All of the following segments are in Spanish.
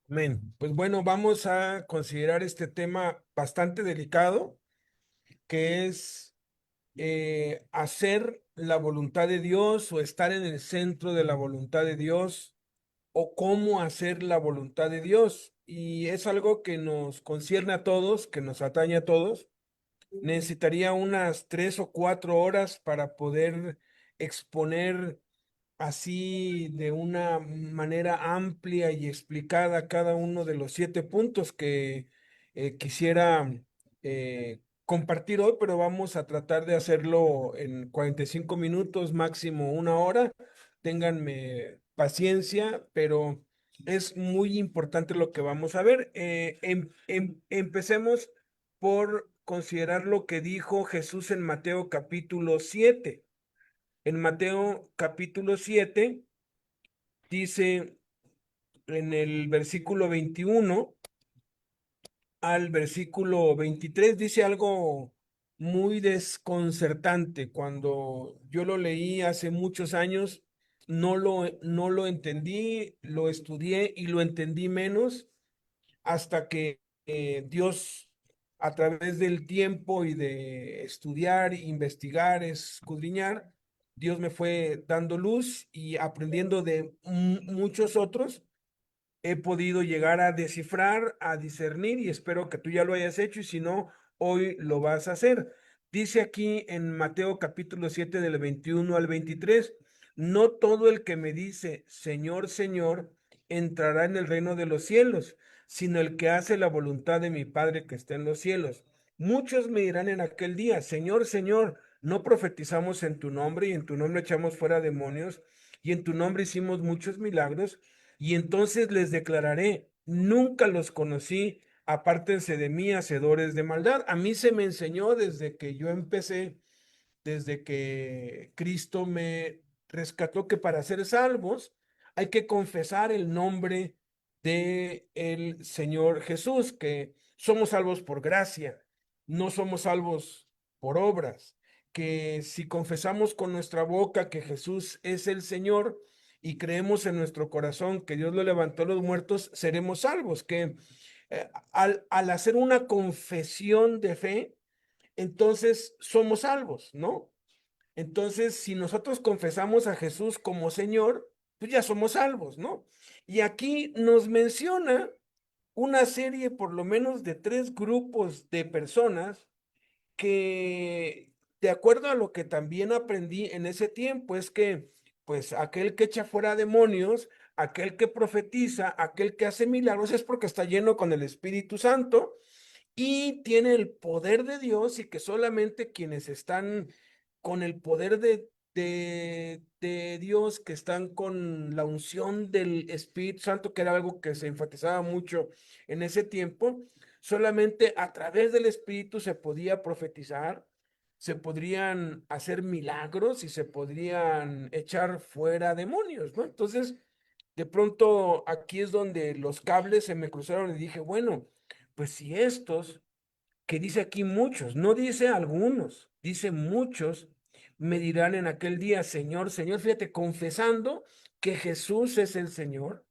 Amén. Pues bueno, vamos a considerar este tema bastante delicado, que es hacer la voluntad de Dios o estar en el centro de la voluntad de Dios o cómo hacer la voluntad de Dios. Y es algo que nos concierne a todos, que nos atañe a todos. Necesitaría unas 3 o 4 horas para poder exponer así de una manera amplia y explicada cada uno de los 7 puntos que quisiera compartir hoy, pero vamos a tratar de hacerlo en 45 minutos, máximo 1 hora. Ténganme paciencia, pero es muy importante lo que vamos a ver. Empecemos por considerar lo que dijo Jesús en Mateo capítulo 7. En Mateo capítulo 7 dice en el versículo 21 al versículo 23, dice algo muy desconcertante. Cuando yo lo leí hace muchos años, no lo entendí, lo estudié y lo entendí menos hasta que Dios, a través del tiempo y de estudiar, investigar, escudriñar, Dios me fue dando luz y aprendiendo de muchos otros, he podido llegar a descifrar, a discernir y espero que tú ya lo hayas hecho y si no, hoy lo vas a hacer. Dice aquí en Mateo capítulo 7 del 21 al 23, no todo el que me dice, Señor, Señor, entrará en el reino de los cielos, sino el que hace la voluntad de mi Padre que está en los cielos. Muchos me dirán en aquel día, Señor, Señor, no profetizamos en tu nombre y en tu nombre echamos fuera demonios y en tu nombre hicimos muchos milagros. Y entonces les declararé, nunca los conocí, apártense de mí, hacedores de maldad. A mí se me enseñó desde que yo empecé, desde que Cristo me rescató, que para ser salvos hay que confesar el nombre de el Señor Jesús, que somos salvos por gracia, no somos salvos por obras, que si confesamos con nuestra boca que Jesús es el Señor y creemos en nuestro corazón que Dios lo levantó a los muertos, seremos salvos, que al hacer una confesión de fe, entonces somos salvos, ¿no? Entonces, si nosotros confesamos a Jesús como Señor, pues ya somos salvos, ¿no? Y aquí nos menciona una serie, por lo menos, de 3 grupos de personas que, de acuerdo a lo que también aprendí en ese tiempo, es que, pues, aquel que echa fuera demonios, aquel que profetiza, aquel que hace milagros, es porque está lleno con el Espíritu Santo y tiene el poder de Dios y que solamente quienes están con el poder de Dios, que están con la unción del Espíritu Santo, que era algo que se enfatizaba mucho en ese tiempo, solamente a través del Espíritu se podía profetizar, se podrían hacer milagros y se podrían echar fuera demonios, ¿no? Entonces, de pronto aquí es donde los cables se me cruzaron y dije, bueno, pues si estos, que dice aquí muchos, no dice algunos, dice muchos, me dirán en aquel día, Señor, Señor, fíjate, confesando que Jesús es el Señor,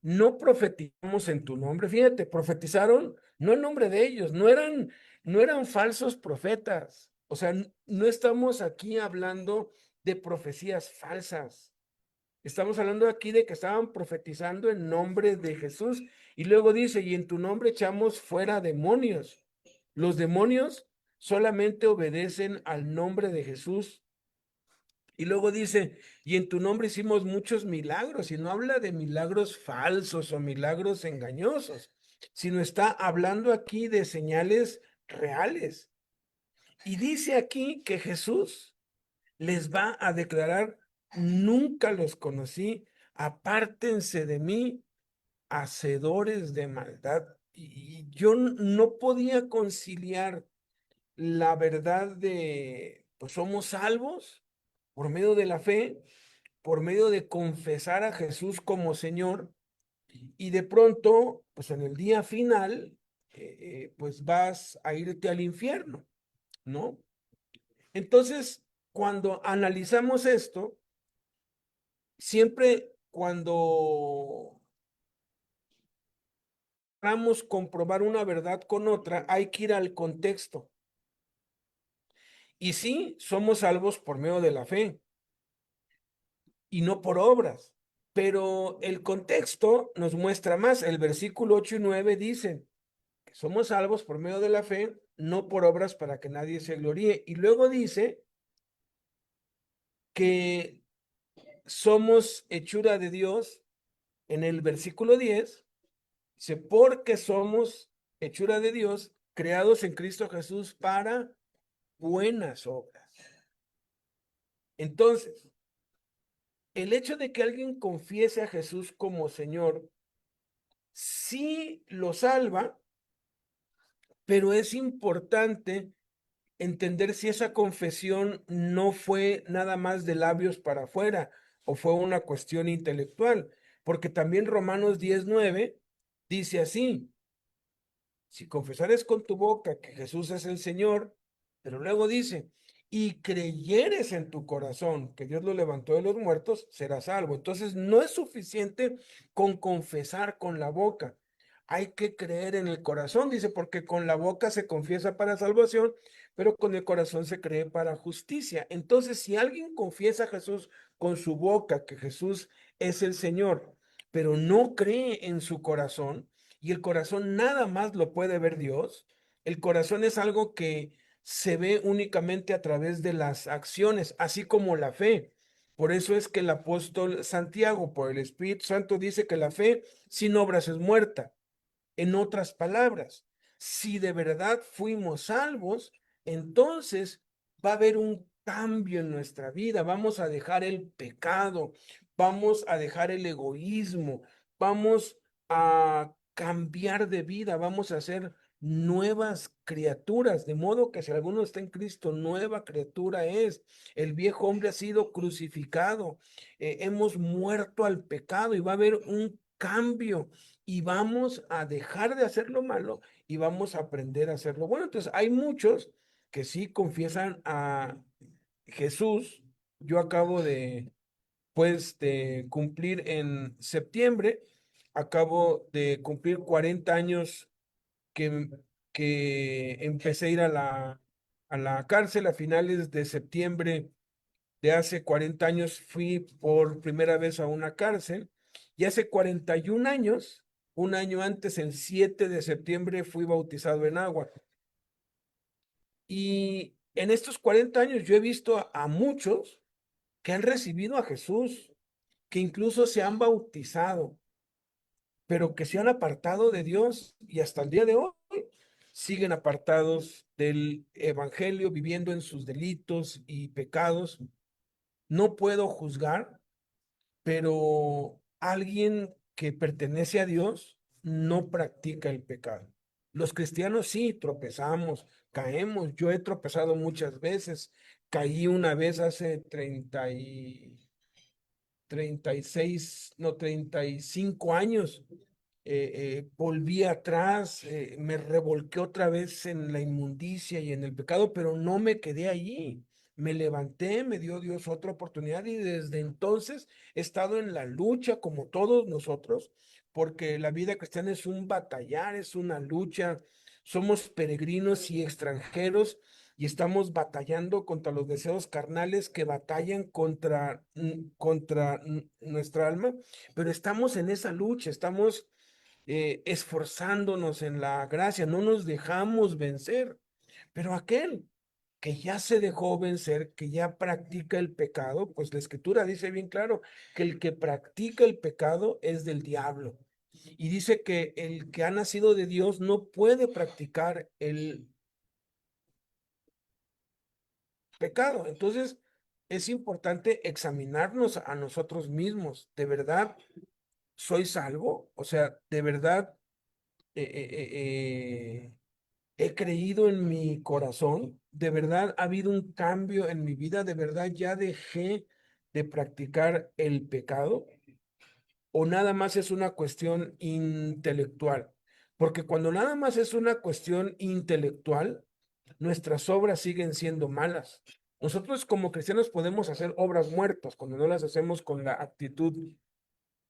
no profetizamos en tu nombre, fíjate, profetizaron no en nombre de ellos, no eran falsos profetas, o sea, no estamos aquí hablando de profecías falsas. Estamos hablando aquí de que estaban profetizando en nombre de Jesús. Y luego dice, y en tu nombre echamos fuera demonios. Los demonios solamente obedecen al nombre de Jesús. Y luego dice, y en tu nombre hicimos muchos milagros. Y no habla de milagros falsos o milagros engañosos, sino está hablando aquí de señales reales. Y dice aquí que Jesús les va a declarar, nunca los conocí, apártense de mí, hacedores de maldad. Y yo no podía conciliar la verdad de, pues somos salvos por medio de la fe, por medio de confesar a Jesús como Señor, y de pronto, pues en el día final, pues vas a irte al infierno, ¿no? Entonces, cuando analizamos esto, siempre cuando queramos comprobar una verdad con otra, hay que ir al contexto. Y sí, somos salvos por medio de la fe y no por obras. Pero el contexto nos muestra más. El versículo 8 y 9 dice que somos salvos por medio de la fe, no por obras para que nadie se gloríe. Y luego dice que somos hechura de Dios en el versículo 10. Dice, porque somos hechura de Dios, creados en Cristo Jesús para buenas obras. Entonces, el hecho de que alguien confiese a Jesús como Señor, sí lo salva, pero es importante entender si esa confesión no fue nada más de labios para afuera o fue una cuestión intelectual, porque también Romanos 10:9 dice así: si confesares con tu boca que Jesús es el Señor, pero luego dice, y creyeres en tu corazón que Dios lo levantó de los muertos, serás salvo. Entonces no es suficiente con confesar con la boca. Hay que creer en el corazón, dice, porque con la boca se confiesa para salvación, pero con el corazón se cree para justicia. Entonces, si alguien confiesa a Jesús con su boca que Jesús es el Señor, pero no cree en su corazón, y el corazón nada más lo puede ver Dios. El corazón es algo que se ve únicamente a través de las acciones, así como la fe. Por eso es que el apóstol Santiago, por el Espíritu Santo, dice que la fe sin obras es muerta. En otras palabras, si de verdad fuimos salvos, entonces va a haber un cambio en nuestra vida. Vamos a dejar el pecado, vamos a dejar el egoísmo, vamos a cambiar de vida, vamos a ser nuevas criaturas, de modo que si alguno está en Cristo, nueva criatura es. El viejo hombre ha sido crucificado, hemos muerto al pecado y va a haber un cambio y vamos a dejar de hacer lo malo y vamos a aprender a hacer lo bueno. Entonces, hay muchos que sí confiesan a Jesús. Yo acabo de cumplir en septiembre, acabo de cumplir 40 años que, que empecé a ir a la cárcel a finales de septiembre de hace 40 años fui por primera vez a una cárcel y hace 41 años, un año antes, el 7 de septiembre, fui bautizado en agua. Y en estos 40 años yo he visto a muchos que han recibido a Jesús, que incluso se han bautizado, pero que se han apartado de Dios y hasta el día de hoy siguen apartados del evangelio, viviendo en sus delitos y pecados. No puedo juzgar, pero alguien que pertenece a Dios no practica el pecado. Los cristianos sí tropezamos, caemos. Yo he tropezado muchas veces. Caí una vez hace 36, no, 35 años. Volví atrás, me revolqué otra vez en la inmundicia y en el pecado, pero no me quedé allí. Me levanté, me dio Dios otra oportunidad y desde entonces he estado en la lucha como todos nosotros, porque la vida cristiana es un batallar, es una lucha. Somos peregrinos y extranjeros y estamos batallando contra los deseos carnales que batallan contra nuestra alma, pero estamos en esa lucha, estamos esforzándonos en la gracia, no nos dejamos vencer. Pero aquel que ya se dejó vencer, que ya practica el pecado, pues la escritura dice bien claro que el que practica el pecado es del diablo. Y dice que el que ha nacido de Dios no puede practicar el pecado. Entonces, es importante examinarnos a nosotros mismos. ¿De verdad soy salvo? O sea, ¿de verdad eh, eh, eh, he creído en mi corazón? ¿De verdad ha habido un cambio en mi vida? ¿De verdad ya dejé de practicar el pecado? ¿O nada más es una cuestión intelectual? Porque cuando nada más es una cuestión intelectual, nuestras obras siguen siendo malas. Nosotros como cristianos podemos hacer obras muertas cuando no las hacemos con la actitud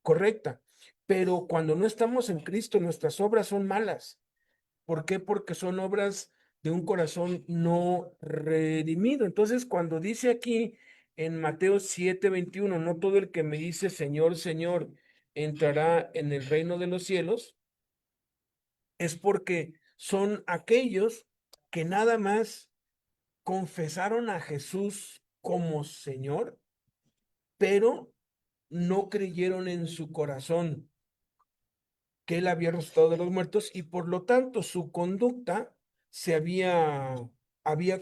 correcta. Pero cuando no estamos en Cristo, nuestras obras son malas. ¿Por qué? Porque son obras de un corazón no redimido. Entonces, cuando dice aquí en Mateo 7:21, no todo el que me dice Señor, Señor, entrará en el reino de los cielos, es porque son aquellos que nada más confesaron a Jesús como Señor, pero no creyeron en su corazón que él había resucitado de los muertos y por lo tanto su conducta se había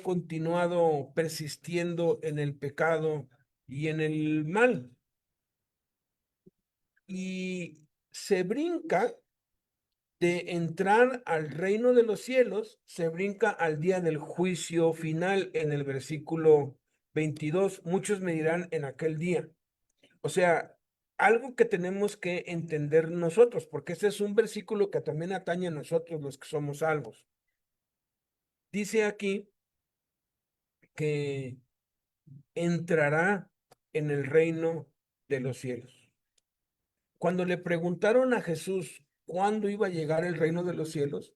continuado persistiendo en el pecado y en el mal. Y se brinca de entrar al reino de los cielos, se brinca al día del juicio final en el versículo 22. Muchos me dirán en aquel día. O sea, algo que tenemos que entender nosotros, porque este es un versículo que también atañe a nosotros los que somos salvos. Dice aquí que entrará en el reino de los cielos. Cuando le preguntaron a Jesús cuándo iba a llegar el reino de los cielos,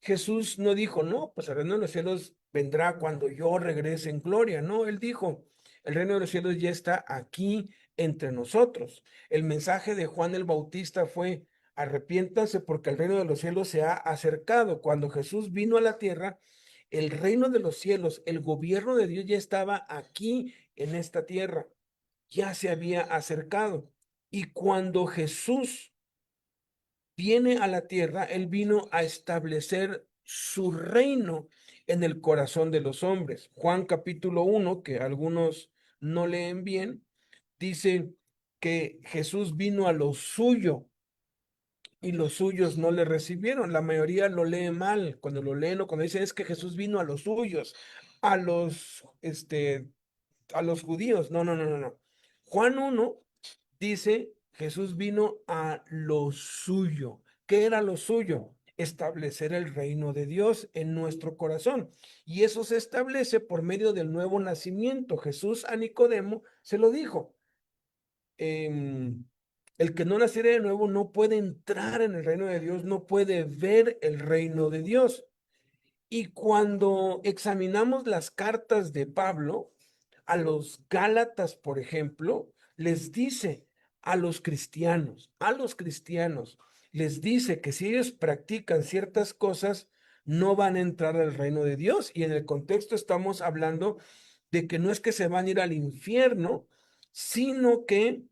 Jesús no dijo, no, pues el reino de los cielos vendrá cuando yo regrese en gloria. No, él dijo, el reino de los cielos ya está aquí entre nosotros. El mensaje de Juan el Bautista fue, arrepiéntanse porque el reino de los cielos se ha acercado. Cuando Jesús vino a la tierra, el reino de los cielos, el gobierno de Dios ya estaba aquí en esta tierra, ya se había acercado. Y cuando Jesús viene a la tierra, él vino a establecer su reino en el corazón de los hombres. Juan capítulo 1, que algunos no leen bien, dice que Jesús vino a lo suyo y los suyos no le recibieron. La mayoría lo lee mal. Cuando lo leen o cuando dicen es que Jesús vino a los suyos, a a los judíos. No, no, no, no, no. Juan 1 dice, Jesús vino a lo suyo. ¿Qué era lo suyo? Establecer el reino de Dios en nuestro corazón. Y eso se establece por medio del nuevo nacimiento. Jesús a Nicodemo se lo dijo. El que no naciera de nuevo no puede entrar en el reino de Dios, no puede ver el reino de Dios. Y cuando examinamos las cartas de Pablo, a los Gálatas, por ejemplo, les dice a los cristianos, les dice que si ellos practican ciertas cosas, no van a entrar al reino de Dios. Y en el contexto estamos hablando de que no es que se van a ir al infierno, sino que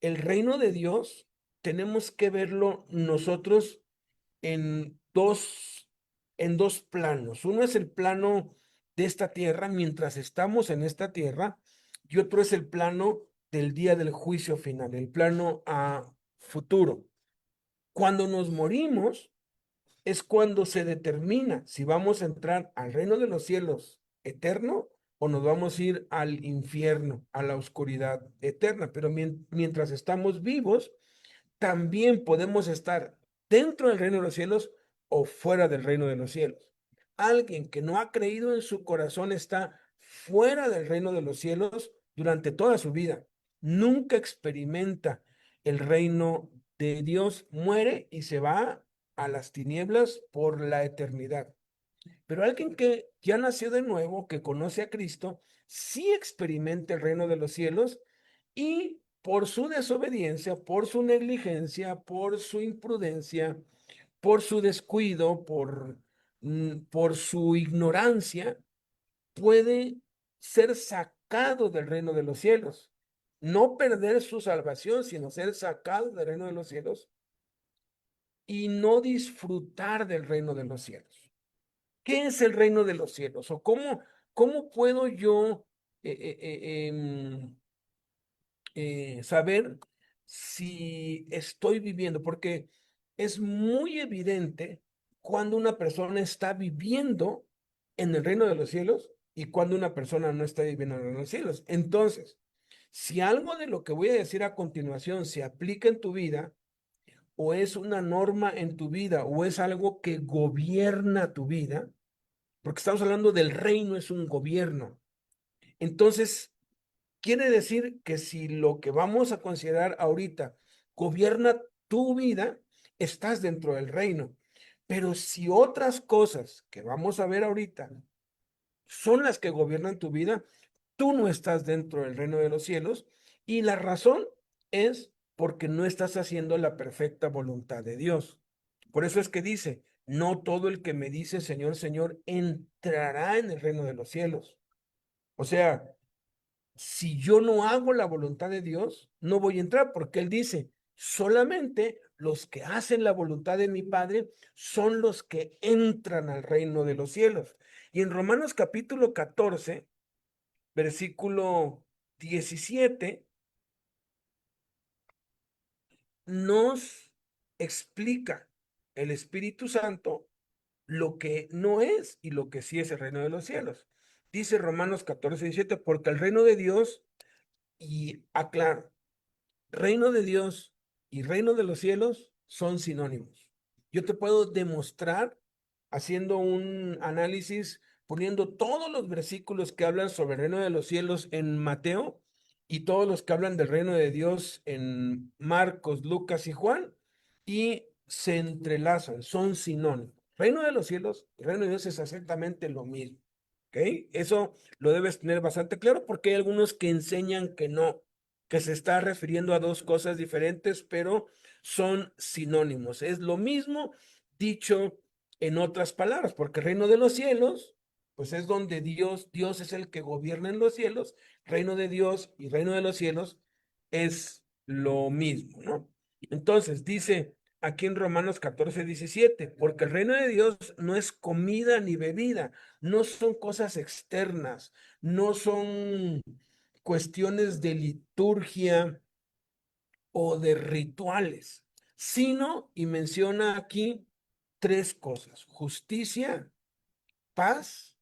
el reino de Dios tenemos que verlo nosotros en en dos planos. Uno es el plano de esta tierra mientras estamos en esta tierra y otro es el plano del día del juicio final, el plano a futuro. Cuando nos morimos es cuando se determina si vamos a entrar al reino de los cielos eterno o nos vamos a ir al infierno, a la oscuridad eterna. Pero mientras estamos vivos, también podemos estar dentro del reino de los cielos o fuera del reino de los cielos. Alguien que no ha creído en su corazón está fuera del reino de los cielos durante toda su vida. Nunca experimenta el reino de Dios, muere y se va a las tinieblas por la eternidad. Pero alguien que ya nació de nuevo, que conoce a Cristo, sí experimenta el reino de los cielos y por su desobediencia, por su negligencia, por su imprudencia, por su descuido, por su ignorancia, puede ser sacado del reino de los cielos. No perder su salvación, sino ser sacado del reino de los cielos y no disfrutar del reino de los cielos. ¿Qué es el reino de los cielos? ¿O cómo puedo yo eh, eh, eh, em, saber si estoy viviendo? Porque es muy evidente cuando una persona está viviendo en el reino de los cielos y cuando una persona no está viviendo en el reino de los cielos. Entonces, si algo de lo que voy a decir a continuación se aplica en tu vida, o es una norma en tu vida, o es algo que gobierna tu vida, porque estamos hablando del reino, es un gobierno. Entonces, quiere decir que si lo que vamos a considerar ahorita gobierna tu vida, estás dentro del reino. Pero si otras cosas que vamos a ver ahorita son las que gobiernan tu vida, tú no estás dentro del reino de los cielos, y la razón es porque no estás haciendo la perfecta voluntad de Dios. Por eso es que dice, no todo el que me dice Señor, Señor, entrará en el reino de los cielos. O sea, si yo no hago la voluntad de Dios, no voy a entrar, porque Él dice, solamente los que hacen la voluntad de mi Padre son los que entran al reino de los cielos. Y en Romanos capítulo 14, versículo 17, nos explica el Espíritu Santo lo que no es y lo que sí es el reino de los cielos. Dice Romanos 14, 17, porque el reino de Dios, y aclaro, reino de Dios y reino de los cielos son sinónimos. Yo te puedo demostrar haciendo un análisis, poniendo todos los versículos que hablan sobre el reino de los cielos en Mateo y todos los que hablan del reino de Dios en Marcos, Lucas y Juan, y se entrelazan, son sinónimos. Reino de los cielos y reino de Dios es exactamente lo mismo. ¿Ok? Eso lo debes tener bastante claro porque hay algunos que enseñan que no, que se está refiriendo a dos cosas diferentes, pero son sinónimos. Es lo mismo dicho en otras palabras, porque el reino de los cielos, pues es donde Dios es el que gobierna en los cielos, reino de Dios y reino de los cielos es lo mismo, ¿no? Entonces, dice aquí en Romanos 14, 17, porque el reino de Dios no es comida ni bebida, no son cosas externas, no son cuestiones de liturgia o de rituales, sino, y menciona aquí tres cosas: justicia, paz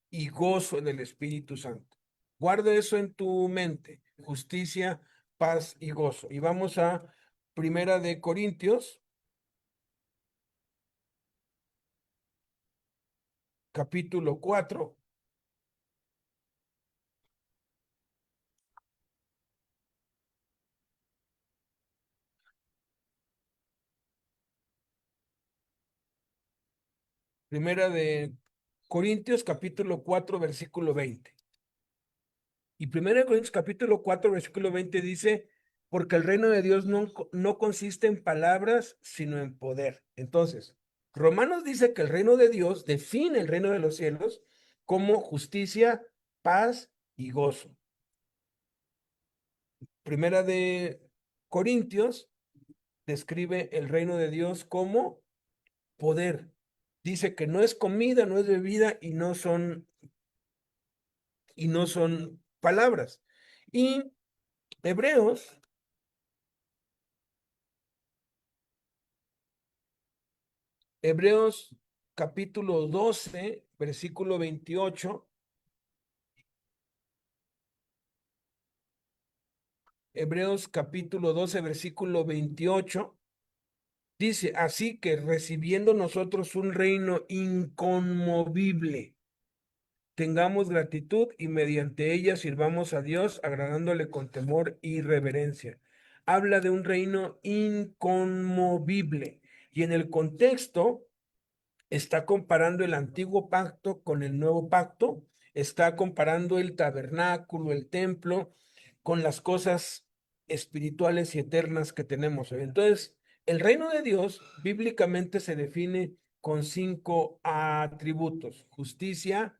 y gozo en el Espíritu Santo. Guarda eso en tu mente: justicia, paz y gozo. Y vamos a Primera de Corintios, capítulo 4. Primera de Corintios, capítulo 4, versículo 20. Y Primera de Corintios capítulo 4, versículo 20 dice, porque el reino de Dios no consiste en palabras, sino en poder. Entonces, Romanos dice que el reino de Dios define el reino de los cielos como justicia, paz y gozo. Primera de Corintios describe el reino de Dios como poder. Dice que no es comida, no es bebida y no son palabras. Y Hebreos Hebreos capítulo 12, versículo 28. Hebreos capítulo 12, versículo 28. Dice, así que recibiendo nosotros un reino inconmovible, tengamos gratitud y mediante ella sirvamos a Dios, agradándole con temor y reverencia. Habla de un reino inconmovible. Y en el contexto está comparando el antiguo pacto con el nuevo pacto, está comparando el tabernáculo, el templo, con las cosas espirituales y eternas que tenemos hoy. Entonces, el reino de Dios bíblicamente se define con 5 atributos: justicia,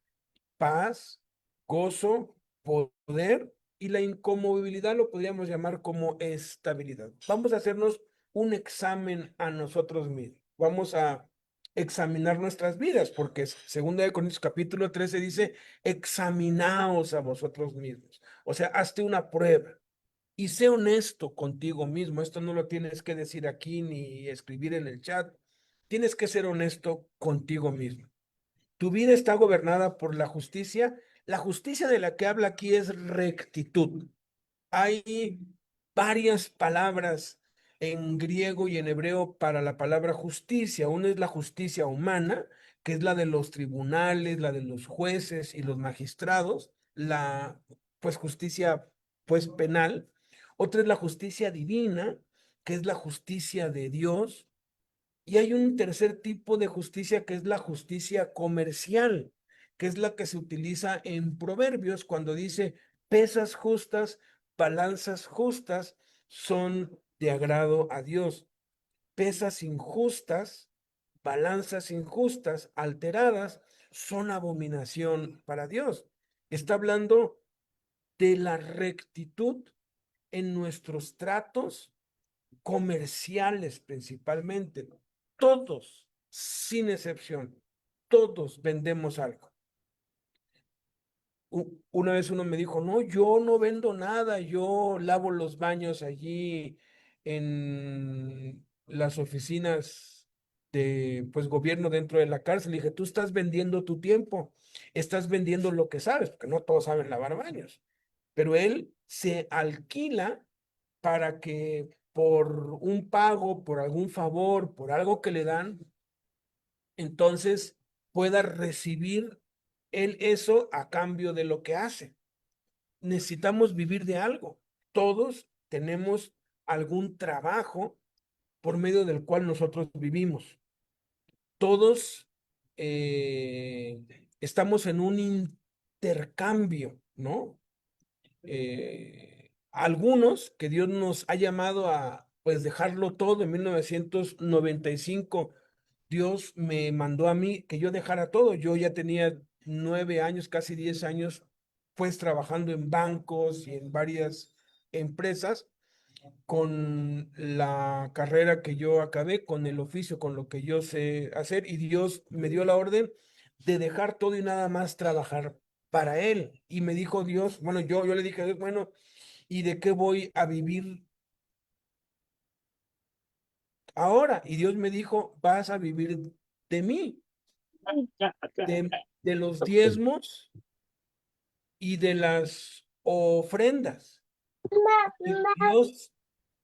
paz, gozo, poder, y la inconmovibilidad lo podríamos llamar como estabilidad. Vamos a hacernos un examen a nosotros mismos. Vamos a examinar nuestras vidas, porque segunda de Corintios capítulo 13 dice, examinaos a vosotros mismos. O sea, hazte una prueba y sé honesto contigo mismo. Esto no lo tienes que decir aquí ni escribir en el chat. Tienes que ser honesto contigo mismo. Tu vida está gobernada por la justicia. La justicia de la que habla aquí es rectitud. Hay varias palabras en griego y en hebreo para la palabra justicia. Una es la justicia humana, que es la de los tribunales, la de los jueces y los magistrados, la pues justicia pues penal. Otra es la justicia divina, que es la justicia de Dios, y hay un tercer tipo de justicia que es la justicia comercial, que es la que se utiliza en Proverbios cuando dice pesas justas, balanzas justas son de agrado a Dios. Pesas injustas, balanzas injustas, alteradas, son abominación para Dios. Está hablando de la rectitud en nuestros tratos comerciales principalmente. Todos, sin excepción, todos vendemos algo. Una vez uno me dijo, no, yo no vendo nada, yo lavo los baños allí en las oficinas de, pues, gobierno dentro de la cárcel. Le dije, tú estás vendiendo tu tiempo, estás vendiendo lo que sabes, porque no todos saben lavar baños, pero él se alquila para que por un pago, por algún favor, por algo que le dan, entonces pueda recibir él eso a cambio de lo que hace. Necesitamos vivir de algo. Todos tenemos algún trabajo por medio del cual nosotros vivimos. Todos estamos en un intercambio, ¿no? Algunos que Dios nos ha llamado a pues dejarlo todo. En 1995 Dios me mandó a mí que yo dejara todo. Yo ya tenía 9 años, casi 10 años, pues trabajando en bancos y en varias empresas con la carrera que yo acabé, con el oficio, con lo que yo sé hacer, y Dios me dio la orden de dejar todo y nada más trabajar para Él. Y me dijo Dios, bueno, yo le dije, bueno, ¿y de qué voy a vivir ahora? Y Dios me dijo, vas a vivir de mí, de los diezmos y de las ofrendas. Y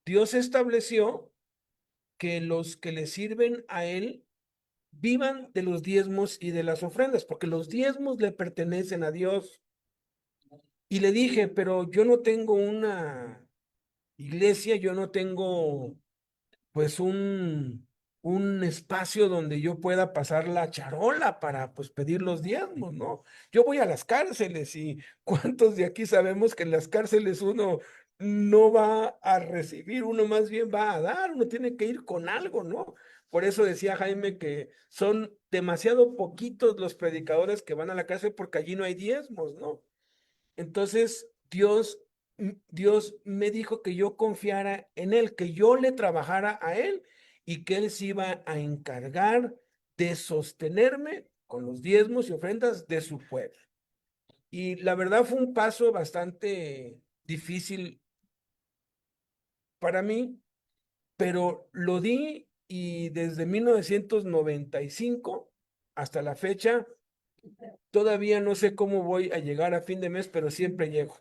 Dios estableció que los que le sirven a Él vivan de los diezmos y de las ofrendas, porque los diezmos le pertenecen a Dios. Y le dije, pero yo no tengo una iglesia, yo no tengo pues un espacio donde yo pueda pasar la charola para pues pedir los diezmos, ¿no? Yo voy a las cárceles y ¿cuántos de aquí sabemos que en las cárceles uno no va a recibir, uno más bien va a dar, uno tiene que ir con algo, ¿no? Por eso decía Jaime que son demasiado poquitos los predicadores que van a la cárcel porque allí no hay diezmos, ¿no? Entonces, Dios me dijo que yo confiara en Él, que yo le trabajara a Él y que Él se iba a encargar de sostenerme con los diezmos y ofrendas de su pueblo. Y la verdad fue un paso bastante difícil para mí, pero lo di y desde 1995 hasta la fecha, todavía no sé cómo voy a llegar a fin de mes, pero siempre llego.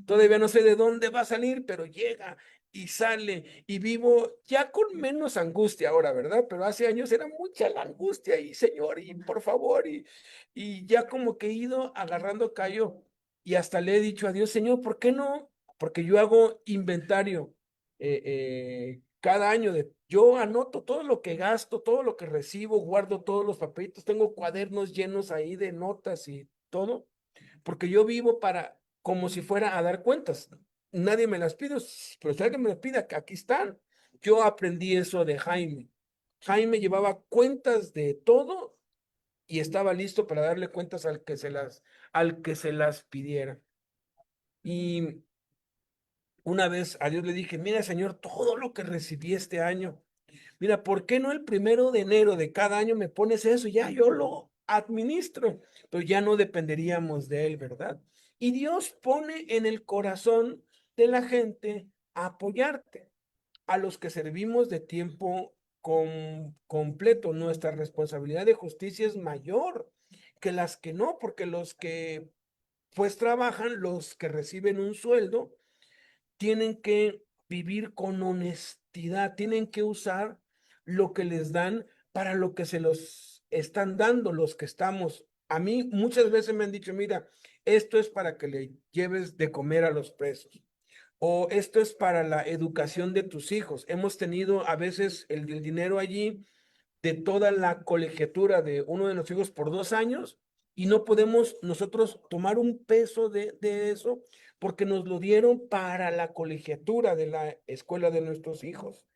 Todavía no sé de dónde va a salir, pero llega y sale y vivo ya con menos angustia ahora, ¿verdad? Pero hace años era mucha la angustia y Señor, y por favor, y ya como que he ido agarrando callo y hasta le he dicho a Dios, Señor, ¿por qué no? Porque yo hago inventario cada año yo anoto todo lo que gasto, todo lo que recibo, guardo todos los papelitos, tengo cuadernos llenos ahí de notas y todo porque yo vivo para, como si fuera a dar cuentas. Nadie me las pide, pero si alguien me las pide, aquí están. Yo aprendí eso de Jaime. Jaime llevaba cuentas de todo y estaba listo para darle cuentas al que se las pidiera. Y una vez a Dios le dije, mira, Señor, todo lo que recibí este año, mira, ¿por qué no el 1 de enero de cada año me pones eso? Ya yo lo administro, pero ya no dependeríamos de él, ¿verdad? Y Dios pone en el corazón de la gente apoyarte, a los que servimos de tiempo completo. Nuestra responsabilidad de justicia es mayor que las que no, porque los que pues trabajan, los que reciben un sueldo, tienen que vivir con honestidad, tienen que usar lo que les dan para lo que se los están dando los que estamos. A mí muchas veces me han dicho, mira, esto es para que le lleves de comer a los presos. o esto es para la educación de tus hijos. Hemos tenido a veces el dinero allí de toda la colegiatura de uno de nuestros hijos por 2 años y no podemos nosotros tomar un peso de eso porque nos lo dieron para la colegiatura de la escuela de nuestros hijos.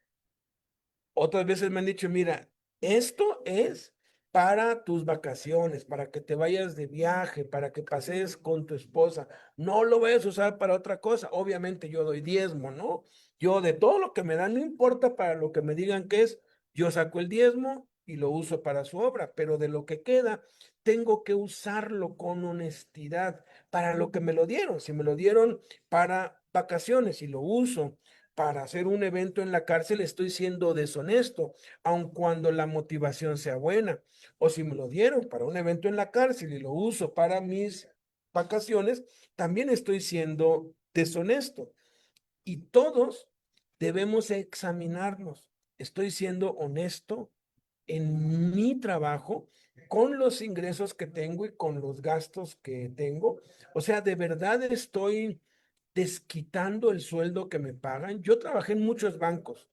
Otras veces me han dicho, mira, esto es para tus vacaciones, para que te vayas de viaje, para que pases con tu esposa. No lo vayas a usar para otra cosa. Obviamente yo doy diezmo, ¿no? Yo de todo lo que me dan, no importa para lo que me digan que es, yo saco el diezmo y lo uso para su obra, pero de lo que queda, tengo que usarlo con honestidad para lo que me lo dieron. Si me lo dieron para vacaciones y lo uso para hacer un evento en la cárcel, estoy siendo deshonesto, aun cuando la motivación sea buena. O si me lo dieron para un evento en la cárcel y lo uso para mis vacaciones, también estoy siendo deshonesto. Y todos debemos examinarnos. ¿Estoy siendo honesto en mi trabajo con los ingresos que tengo y con los gastos que tengo? O sea, ¿de verdad estoy desquitando el sueldo que me pagan? Yo trabajé en muchos bancos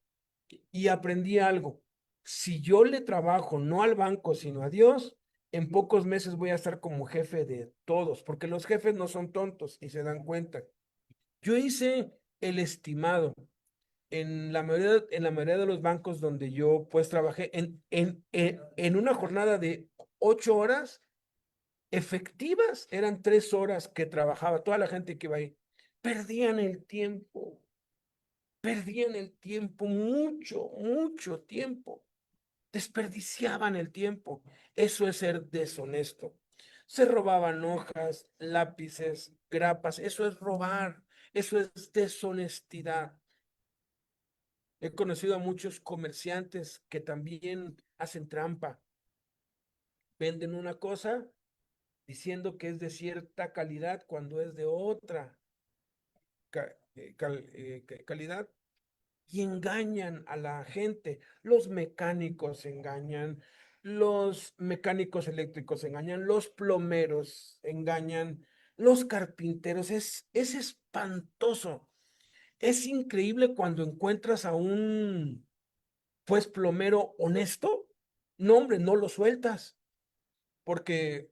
y aprendí algo. Si yo le trabajo no al banco, sino a Dios, en pocos meses voy a estar como jefe de todos, porque los jefes no son tontos y se dan cuenta. Yo hice el estimado en la mayoría de los bancos donde yo pues trabajé en una jornada de 8 horas efectivas, eran 3 horas que trabajaba toda la gente que iba ahí. Perdían el tiempo, perdían el tiempo, mucho, mucho tiempo. Desperdiciaban el tiempo. Eso es ser deshonesto. Se robaban hojas, lápices, grapas. Eso es robar. Eso es deshonestidad. He conocido a muchos comerciantes que también hacen trampa. Venden una cosa diciendo que es de cierta calidad cuando es de otra calidad y engañan a la gente. Los mecánicos engañan, los mecánicos eléctricos engañan, los plomeros engañan, los carpinteros. Es espantoso. Es increíble cuando encuentras a un pues plomero honesto. No, hombre, no lo sueltas, porque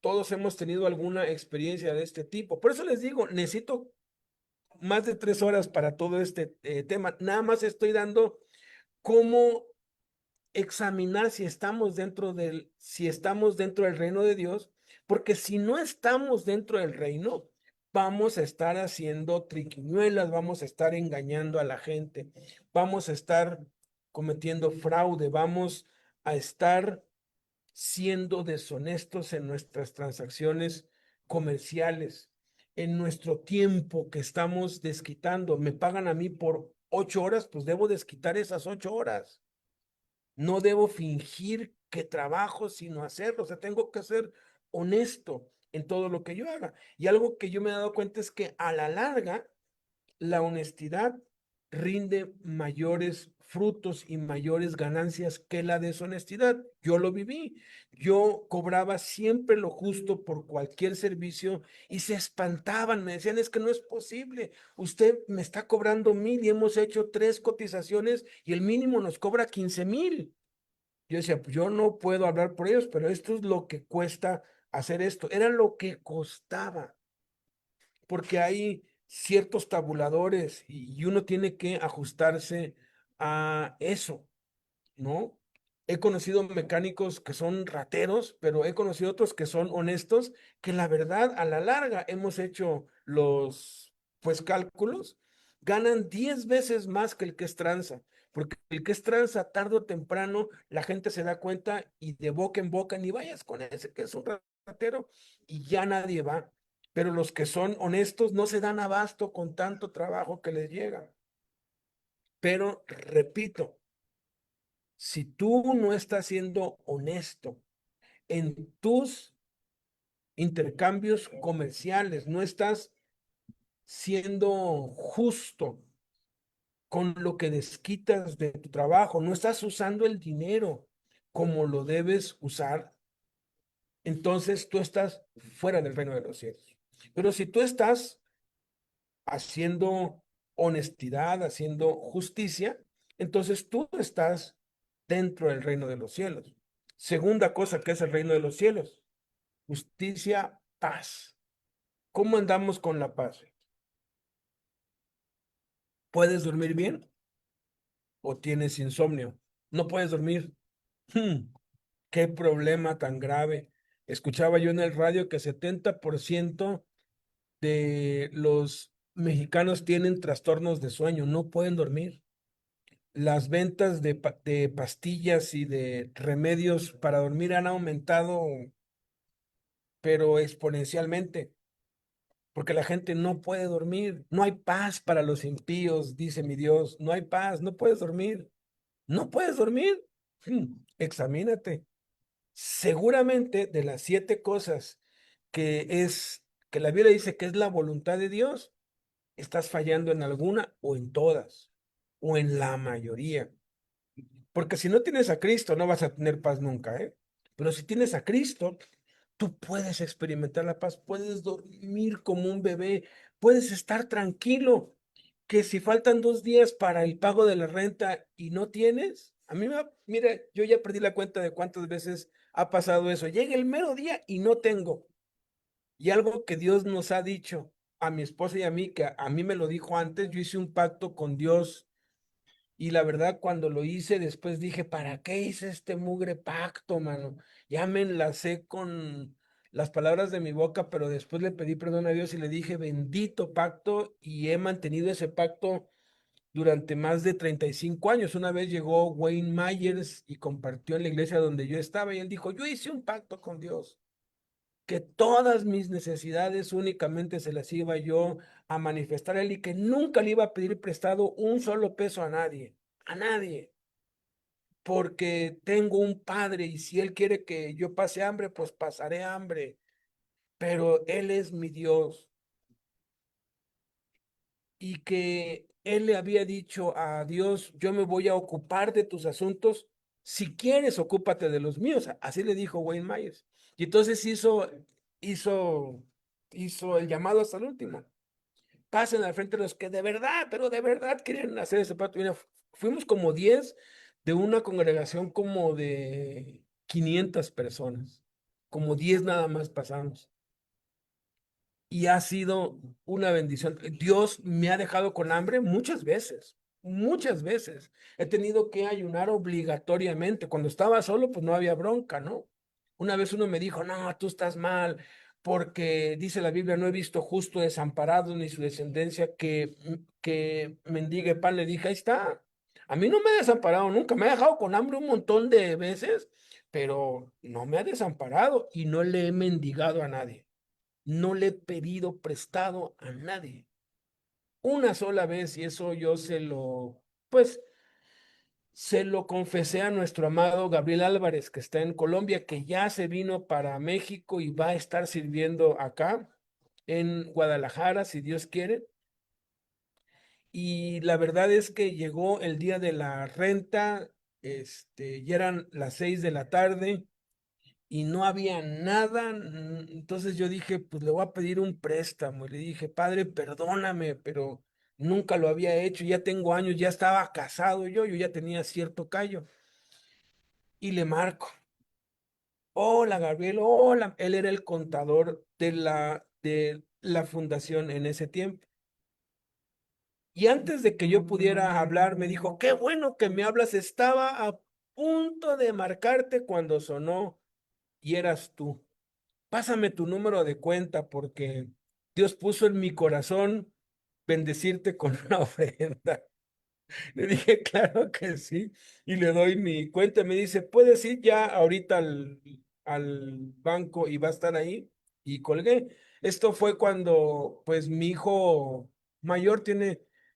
todos hemos tenido alguna experiencia de este tipo. Por eso les digo, necesito más de 3 horas para todo este tema. Nada más estoy dando cómo examinar si estamos dentro del reino de Dios, porque si no estamos dentro del reino, vamos a estar haciendo triquiñuelas, vamos a estar engañando a la gente, vamos a estar cometiendo fraude, vamos a estar siendo deshonestos en nuestras transacciones comerciales, en nuestro tiempo que estamos desquitando. Me pagan a mí por 8 horas, pues debo desquitar esas 8 horas. No debo fingir que trabajo, sino hacerlo. O sea, tengo que ser honesto en todo lo que yo haga. Y algo que yo me he dado cuenta es que a la larga, la honestidad rinde mayores frutos y mayores ganancias que la deshonestidad. Yo lo viví. Yo cobraba siempre lo justo por cualquier servicio y se espantaban. Me decían, es que no es posible. Usted me está cobrando 1,000 y hemos hecho 3 cotizaciones y el mínimo nos cobra 15,000. Yo decía, pues yo no puedo hablar por ellos, pero esto es lo que cuesta hacer esto. Era lo que costaba, porque hay ciertos tabuladores y uno tiene que ajustarse a eso, ¿no? He conocido mecánicos que son rateros, pero he conocido otros que son honestos, que la verdad, a la larga, hemos hecho los, pues, cálculos, ganan 10 veces más que el que es tranza, porque el que es tranza, tarde o temprano, la gente se da cuenta y de boca en boca, ni vayas con ese que es un ratero y ya nadie va. Pero los que son honestos no se dan abasto con tanto trabajo que les llega. Pero repito, si tú no estás siendo honesto en tus intercambios comerciales, no estás siendo justo con lo que desquitas de tu trabajo, no estás usando el dinero como lo debes usar, entonces tú estás fuera del reino de los cielos. Pero si tú estás haciendo honestidad, haciendo justicia, entonces tú estás dentro del reino de los cielos. Segunda cosa que es el reino de los cielos, justicia, paz. ¿Cómo andamos con la paz? ¿Puedes dormir bien o tienes insomnio? No puedes dormir. Hmm, qué problema tan grave. Escuchaba yo en el radio que 70% de los mexicanos tienen trastornos de sueño, no pueden dormir. Las ventas de pastillas y de remedios para dormir han aumentado, pero exponencialmente, porque la gente no puede dormir. No hay paz para los impíos, dice mi Dios. No hay paz, no puedes dormir. ¿No puedes dormir? Examínate. Seguramente de las 7 cosas que es, que la Biblia dice que es la voluntad de Dios, estás fallando en alguna o en todas, o en la mayoría. Porque si no tienes a Cristo, no vas a tener paz nunca, ¿eh? Pero si tienes a Cristo, tú puedes experimentar la paz, puedes dormir como un bebé, puedes estar tranquilo, que si faltan 2 días para el pago de la renta y no tienes, mira, yo ya perdí la cuenta de cuántas veces ha pasado eso. Llega el mero día y no tengo. Y algo que Dios nos ha dicho a mi esposa y a mí, que a mí me lo dijo antes, yo hice un pacto con Dios y la verdad, cuando lo hice, después dije, ¿para qué hice este mugre pacto, mano? Ya me enlacé con las palabras de mi boca, pero después le pedí perdón a Dios y le dije, bendito pacto, y he mantenido ese pacto durante más de 35 años. Una vez llegó Wayne Myers y compartió en la iglesia donde yo estaba y él dijo, yo hice un pacto con Dios, que todas mis necesidades únicamente se las iba yo a manifestar a él y que nunca le iba a pedir prestado un solo peso a nadie, porque tengo un padre y si él quiere que yo pase hambre, pues pasaré hambre, pero él es mi Dios y que él le había dicho a Dios, yo me voy a ocupar de tus asuntos, si quieres, ocúpate de los míos, así le dijo Wayne Myers. Y entonces hizo, hizo el llamado hasta el último. Pasen al frente los que de verdad, pero de verdad querían hacer ese pacto. Mira, fuimos como 10 de una congregación como de 500 personas. Como 10 nada más pasamos. Y ha sido una bendición. Dios me ha dejado con hambre muchas veces, muchas veces. He tenido que ayunar obligatoriamente. Cuando estaba solo, pues no había bronca, ¿no? Una vez uno me dijo, no, tú estás mal, porque dice la Biblia, no he visto justo desamparado ni su descendencia que mendigue pan. Le dije, ahí está. A mí no me ha desamparado nunca, me ha dejado con hambre un montón de veces, pero no me ha desamparado y no le he mendigado a nadie. No le he pedido prestado a nadie. Una sola vez, y eso yo pues, se lo confesé a nuestro amado Gabriel Álvarez, que está en Colombia, que ya se vino para México y va a estar sirviendo acá en Guadalajara, si Dios quiere. Y la verdad es que llegó el día de la renta, ya eran las 6 de la tarde y no había nada. Entonces yo dije, pues le voy a pedir un préstamo. Y le dije, padre, perdóname, pero nunca lo había hecho. Ya tengo años, ya estaba casado yo ya tenía cierto callo. Y le marco, hola Gabriel, hola. Él era el contador de la fundación en ese tiempo. Y antes de que yo pudiera hablar, me dijo, qué bueno que me hablas, estaba a punto de marcarte cuando sonó y eras tú. Pásame tu número de cuenta porque Dios puso en mi corazón bendecirte con una ofrenda. Le dije, claro que sí. Y le doy mi cuenta. Me dice, ¿puedes ir ya ahorita al banco y va a estar ahí? Y colgué. Esto fue cuando, pues, mi hijo mayor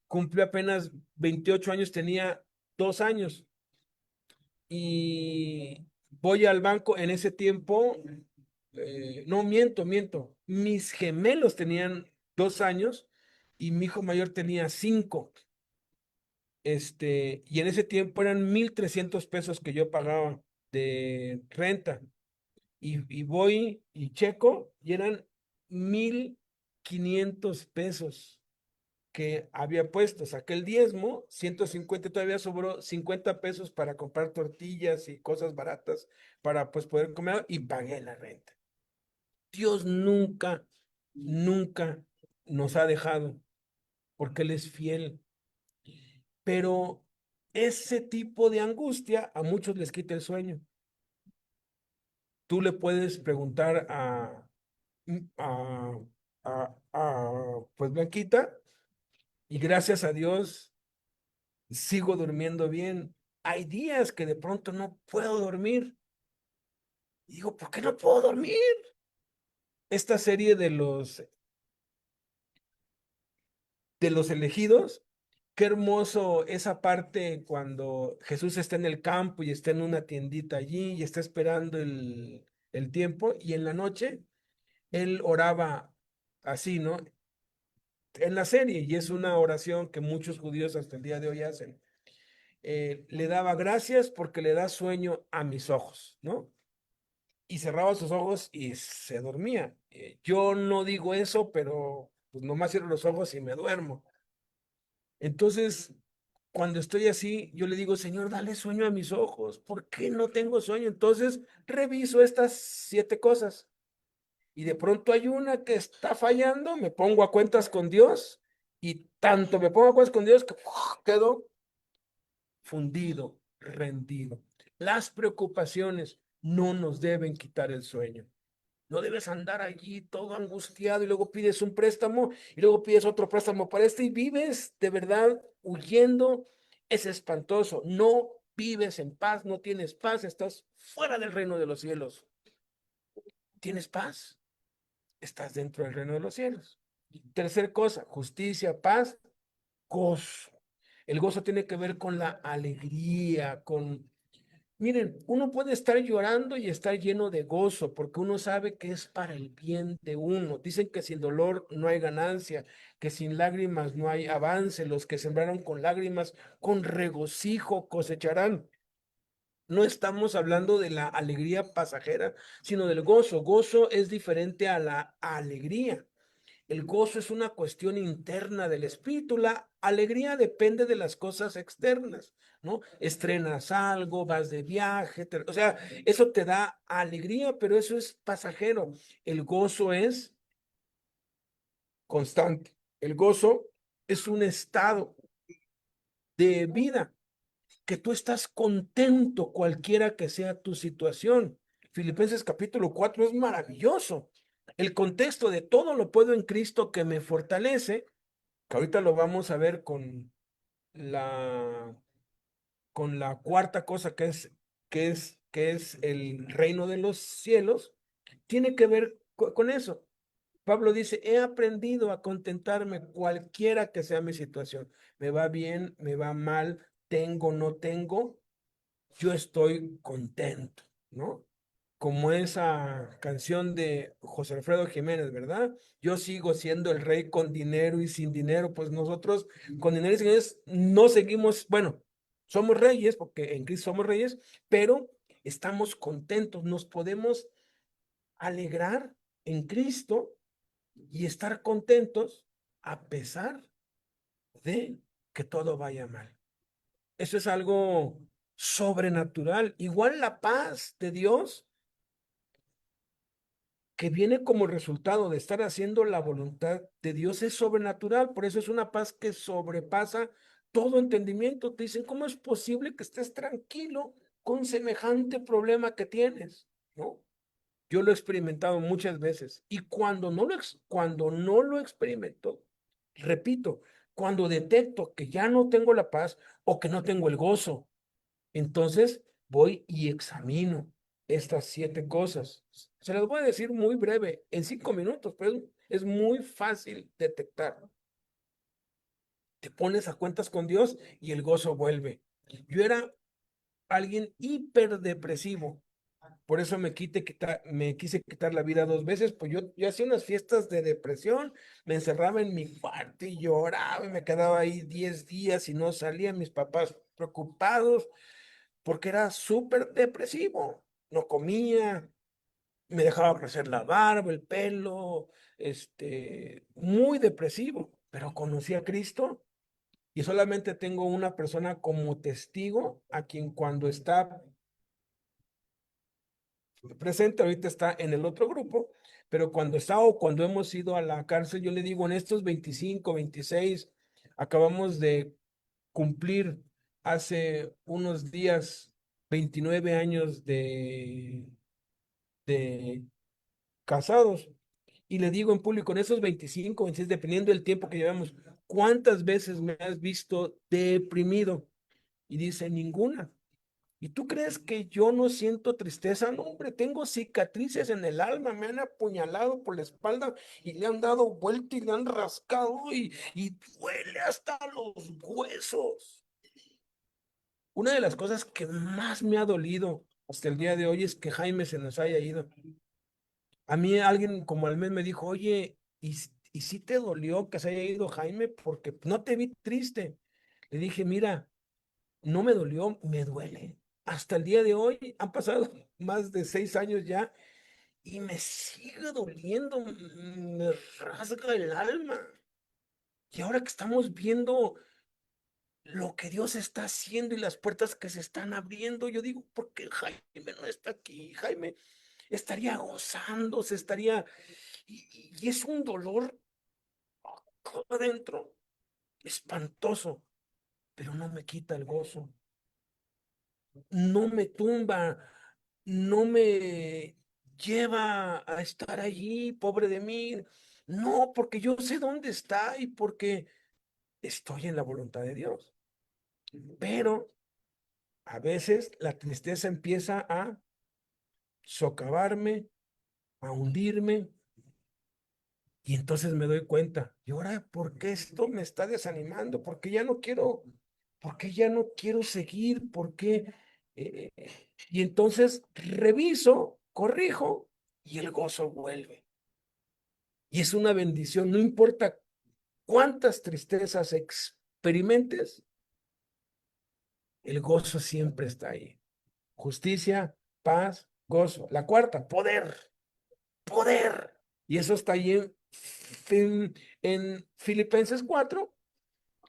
cumplió apenas 28 años, tenía 2 años. Y voy al banco en ese tiempo. No, miento. Mis gemelos tenían 2 años y mi hijo mayor tenía 5. Y en ese tiempo eran 1,300 pesos que yo pagaba de renta. Y voy y checo y eran 1,500 pesos. que había puesto, saqué el diezmo, 150, todavía sobró 50 pesos para comprar tortillas y cosas baratas para pues poder comer y pagué la renta. Dios nunca, nunca nos ha dejado porque Él es fiel. Pero ese tipo de angustia a muchos les quita el sueño. Tú le puedes preguntar a, pues Blanquita, y gracias a Dios sigo durmiendo bien. Hay días que de pronto no puedo dormir. Y digo, ¿por qué no puedo dormir? Esta serie de los elegidos, qué hermoso esa parte cuando Jesús está en el campo y está en una tiendita allí y está esperando el tiempo y en la noche él oraba así, ¿no? En la serie, y es una oración que muchos judíos hasta el día de hoy hacen. Le daba gracias porque le da sueño a mis ojos, ¿no? Y cerraba sus ojos y se dormía. Yo no digo eso, pero pues nomás cierro los ojos y me duermo. Entonces, cuando estoy así, yo le digo, Señor, dale sueño a mis ojos. ¿Por qué no tengo sueño? Entonces, reviso estas 7 cosas. Y de pronto hay una que está fallando, me pongo a cuentas con Dios y tanto me pongo a cuentas con Dios que quedo fundido, rendido. Las preocupaciones no nos deben quitar el sueño. No debes andar allí todo angustiado y luego pides un préstamo y luego pides otro préstamo para este y vives de verdad huyendo. Es espantoso. No vives en paz, no tienes paz, estás fuera del reino de los cielos. ¿Tienes paz? Estás dentro del reino de los cielos. Tercer cosa, justicia, paz, gozo. El gozo tiene que ver con la alegría, con... Miren, uno puede estar llorando y estar lleno de gozo porque uno sabe que es para el bien de uno. Dicen que sin dolor no hay ganancia, que sin lágrimas no hay avance. Los que sembraron con lágrimas, con regocijo cosecharán. No estamos hablando de la alegría pasajera, sino del gozo. Gozo es diferente a la alegría. El gozo es una cuestión interna del espíritu. La alegría depende de las cosas externas, ¿no? Estrenas algo, vas de viaje, o sea, eso te da alegría, pero eso es pasajero. El gozo es constante. El gozo es un estado de vida que tú estás contento cualquiera que sea tu situación. Filipenses capítulo 4 es maravilloso. El contexto de todo lo puedo en Cristo que me fortalece, que ahorita lo vamos a ver la, con la cuarta cosa que es el reino de los cielos, tiene que ver con eso. Pablo dice, he aprendido a contentarme cualquiera que sea mi situación. Me va bien, me va mal, tengo, no tengo, yo estoy contento, ¿no? Como esa canción de José Alfredo Jiménez, ¿verdad? Yo sigo siendo el rey con dinero y sin dinero, pues nosotros con dinero y sin dinero no seguimos, bueno, somos reyes, porque en Cristo somos reyes, pero estamos contentos, nos podemos alegrar en Cristo y estar contentos a pesar de que todo vaya mal. Eso es algo sobrenatural. Igual la paz de Dios que viene como resultado de estar haciendo la voluntad de Dios es sobrenatural. Por eso es una paz que sobrepasa todo entendimiento. Te dicen, ¿cómo es posible que estés tranquilo con semejante problema que tienes? ¿No? Yo lo he experimentado muchas veces y cuando no lo experimento, repito, cuando detecto que ya no tengo la paz o que no tengo el gozo, entonces voy y examino estas 7 cosas. Se las voy a decir muy breve, en 5 minutos, pero es muy fácil detectar. Te pones a cuentas con Dios y el gozo vuelve. Yo era alguien hiperdepresivo. Por eso me quise quitar la vida 2 veces, pues yo hacía unas fiestas de depresión, me encerraba en mi cuarto y lloraba y me quedaba ahí 10 días y no salía, mis papás preocupados porque era súper depresivo, no comía, me dejaba crecer la barba, el pelo, muy depresivo. pero conocí a Cristo y solamente tengo una persona como testigo a quien cuando está presente, ahorita está en el otro grupo, pero cuando está o cuando hemos ido a la cárcel, yo le digo, en estos 25, 26, acabamos de cumplir hace unos días 29 años de casados. Y le digo en público, en esos 25, 26, dependiendo del tiempo que llevamos, ¿cuántas veces me has visto deprimido? Y dice, ninguna. ¿Y tú crees que yo no siento tristeza? No, hombre, tengo cicatrices en el alma, me han apuñalado por la espalda y le han dado vuelta y le han rascado y duele hasta los huesos. Una de las cosas que más me ha dolido hasta el día de hoy es que Jaime se nos haya ido. A mí alguien como al mes me dijo, oye, ¿y si te dolió que se haya ido Jaime? Porque no te vi triste. Le dije, mira, no me dolió, me duele. Hasta el día de hoy han pasado más de 6 años ya y me sigue doliendo, me rasga el alma. Y ahora que estamos viendo lo que Dios está haciendo y las puertas que se están abriendo, yo digo, ¿por qué Jaime no está aquí? Jaime estaría gozándose, estaría... y es un dolor adentro, espantoso, pero no me quita el gozo, no me tumba, no me lleva a estar allí, pobre de mí. No, porque yo sé dónde está y porque estoy en la voluntad de Dios. Pero a veces la tristeza empieza a socavarme, a hundirme, y entonces me doy cuenta, y ahora, ¿por qué esto me está desanimando? ¿Por qué ya no quiero, por qué ya no quiero seguir? ¿Por qué? Eh, y entonces reviso, corrijo, y el gozo vuelve. Y es una bendición, no importa cuántas tristezas experimentes, el gozo siempre está ahí. Justicia, paz, gozo. La cuarta, poder, poder. Y eso está ahí en Filipenses 4,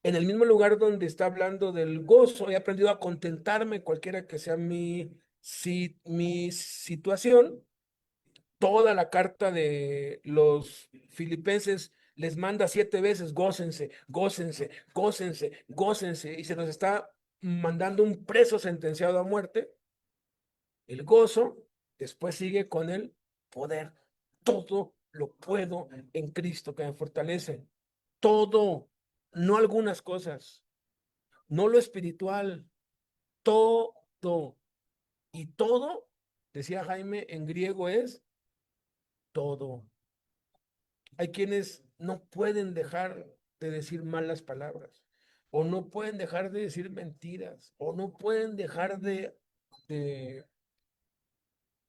en el mismo lugar donde está hablando del gozo. He aprendido a contentarme, cualquiera que sea mi situación. Toda la carta de los filipenses les manda 7 veces, gócense, gócense, gócense, gócense, y se nos está mandando un preso sentenciado a muerte. El gozo, después sigue con el poder. Todo lo puedo en Cristo que me fortalece. Todo, no algunas cosas, no lo espiritual, todo. Y todo, decía Jaime, en griego es todo. Hay quienes no pueden dejar de decir malas palabras, o no pueden dejar de decir mentiras, o no pueden dejar de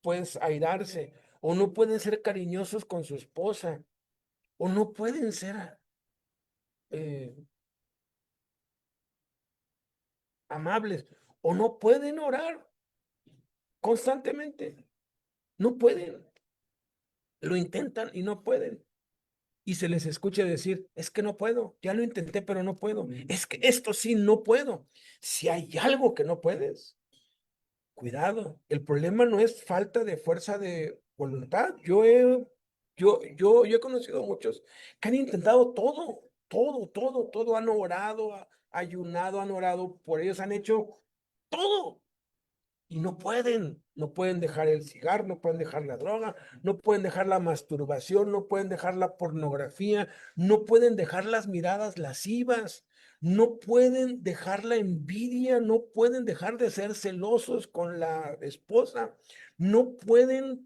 pues, airarse, o no pueden ser cariñosos con su esposa, o no pueden ser eh, amables, o no pueden orar constantemente. No pueden, lo intentan y no pueden. Y se les escucha decir, es que no puedo, ya lo intenté, pero no puedo. Es que esto sí no puedo. Si hay algo que no puedes, cuidado. El problema no es falta de fuerza de voluntad. Yo he conocido muchos que han intentado todo, todo, todo, todo. Han orado, ayunado, han orado por ellos, han hecho todo y no pueden dejar el cigarro, no pueden dejar la droga, no pueden dejar la masturbación, no pueden dejar la pornografía, no pueden dejar las miradas lascivas, no pueden dejar la envidia, no pueden dejar de ser celosos con la esposa, no pueden,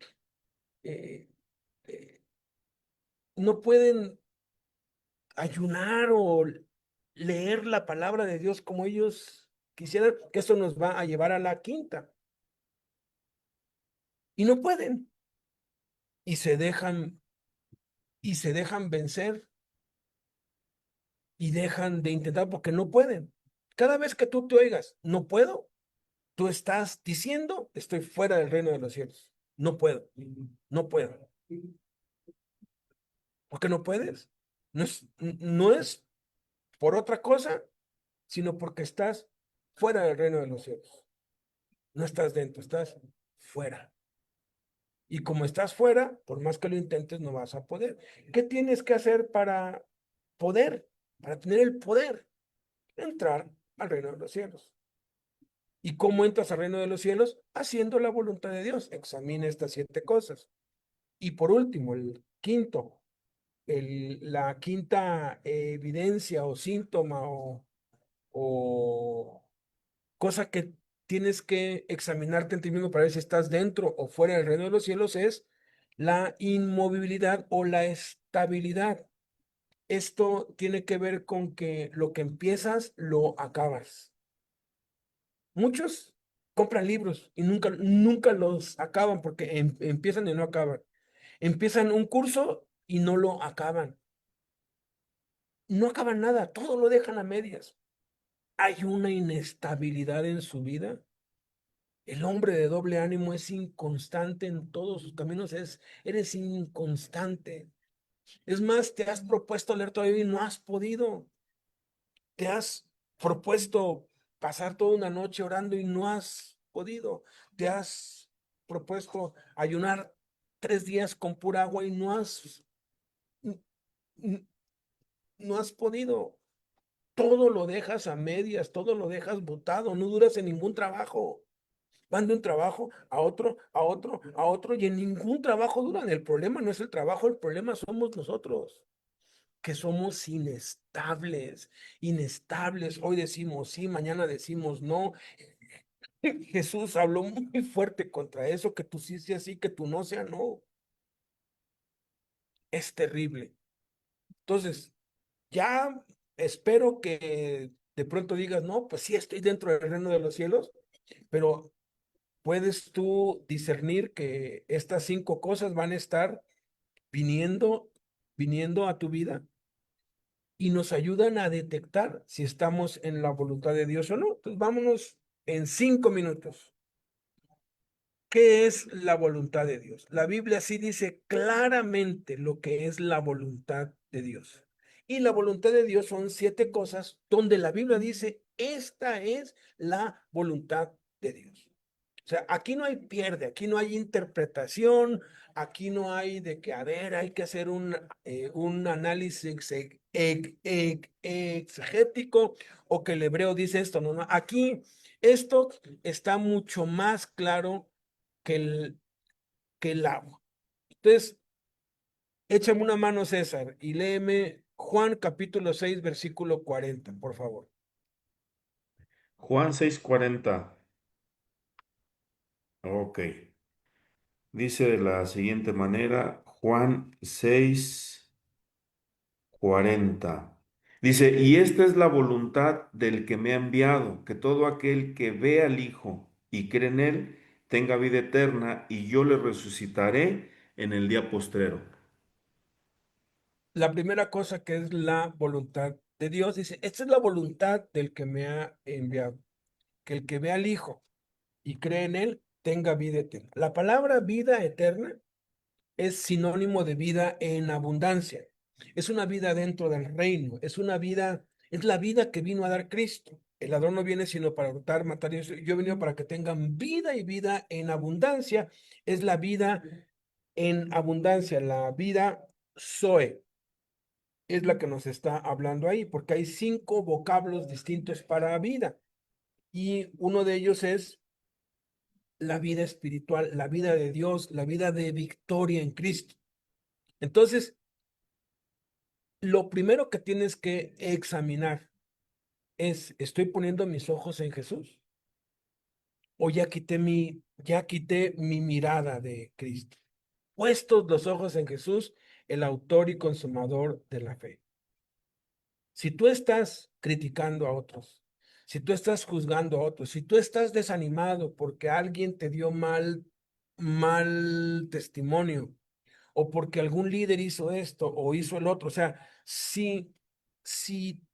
eh, eh, no pueden ayunar o leer la palabra de Dios como ellos quisieran, que eso nos va a llevar a la quinta. Y no pueden. Y se dejan y se dejan vencer y dejan de intentar porque no pueden. Cada vez que tú te oigas, no puedo, tú estás diciendo, estoy fuera del reino de los cielos. No puedo, no puedo. ¿Por qué no puedes? No es por otra cosa, sino porque estás fuera del reino de los cielos. No estás dentro, estás fuera. Y como estás fuera, por más que lo intentes, no vas a poder. ¿Qué tienes que hacer para poder, para tener el poder? Entrar al reino de los cielos. ¿Y cómo entras al reino de los cielos? Haciendo la voluntad de Dios. Examina estas 7 cosas. Y por último, el quinto, la quinta evidencia o síntoma o cosa que tienes que examinarte en ti mismo para ver si estás dentro o fuera del reino de los cielos es la inmovilidad o la estabilidad. Esto tiene que ver con que lo que empiezas lo acabas. Muchos compran libros y nunca los acaban porque empiezan y no acaban. Empiezan un curso y no lo acaban. No acaban nada, todo lo dejan a medias. Hay una inestabilidad en su vida. El hombre de doble ánimo es inconstante en todos sus caminos, eres inconstante. Es más, te has propuesto leer todavía y no has podido. Te has propuesto pasar toda una noche orando y no has podido. Te has propuesto ayunar 3 días con pura agua y no has podido. Todo lo dejas a medias, todo lo dejas botado, no duras en ningún trabajo. Van de un trabajo a otro, a otro, a otro, y en ningún trabajo duran. El problema no es el trabajo, el problema somos nosotros, que somos inestables, inestables. Hoy decimos sí, mañana decimos no. Jesús habló muy fuerte contra eso, que tú sí sea sí, que tú no sea no. Es terrible. Entonces, ya espero que de pronto digas, no, pues sí, estoy dentro del reino de los cielos, pero puedes tú discernir que estas 5 cosas van a estar viniendo, viniendo a tu vida y nos ayudan a detectar si estamos en la voluntad de Dios o no. Entonces, vámonos en 5 minutos. ¿Qué es la voluntad de Dios? La Biblia sí dice claramente lo que es la voluntad de Dios. Y la voluntad de Dios son 7 cosas donde la Biblia dice, esta es la voluntad de Dios. O sea, aquí no hay pierde, aquí no hay interpretación, aquí no hay de que, a ver, hay que hacer un análisis exegético o que el hebreo dice esto. No, no, aquí esto está mucho más claro que el agua. Entonces, échame una mano, César, y léeme Juan capítulo 6, versículo 40, por favor. Juan 6:40. Ok. Dice de la siguiente manera, Juan 6:40. Dice, y esta es la voluntad del que me ha enviado, que todo aquel que ve al Hijo y cree en él tenga vida eterna, y yo le resucitaré en el día postrero. La primera cosa que es la voluntad de Dios, dice, esta es la voluntad del que me ha enviado, que el que ve al Hijo y cree en él tenga vida eterna. La palabra vida eterna es sinónimo de vida en abundancia. Es una vida dentro del reino, es la vida que vino a dar Cristo. El ladrón no viene sino para hurtar, matar y destruir. Yo he venido para que tengan vida y vida en abundancia. Es la vida en abundancia, la vida Zoe es la que nos está hablando ahí, porque hay 5 vocablos distintos para vida. Y uno de ellos es la vida espiritual, la vida de Dios, la vida de victoria en Cristo. Entonces, lo primero que tienes que examinar es, ¿estoy poniendo mis ojos en Jesús? ¿O ya quité mi mirada de Cristo? Puestos los ojos en Jesús, el autor y consumador de la fe. Si tú estás criticando a otros, si tú estás juzgando a otros, si tú estás desanimado porque alguien te dio mal testimonio, o porque algún líder hizo esto o hizo el otro. O sea, si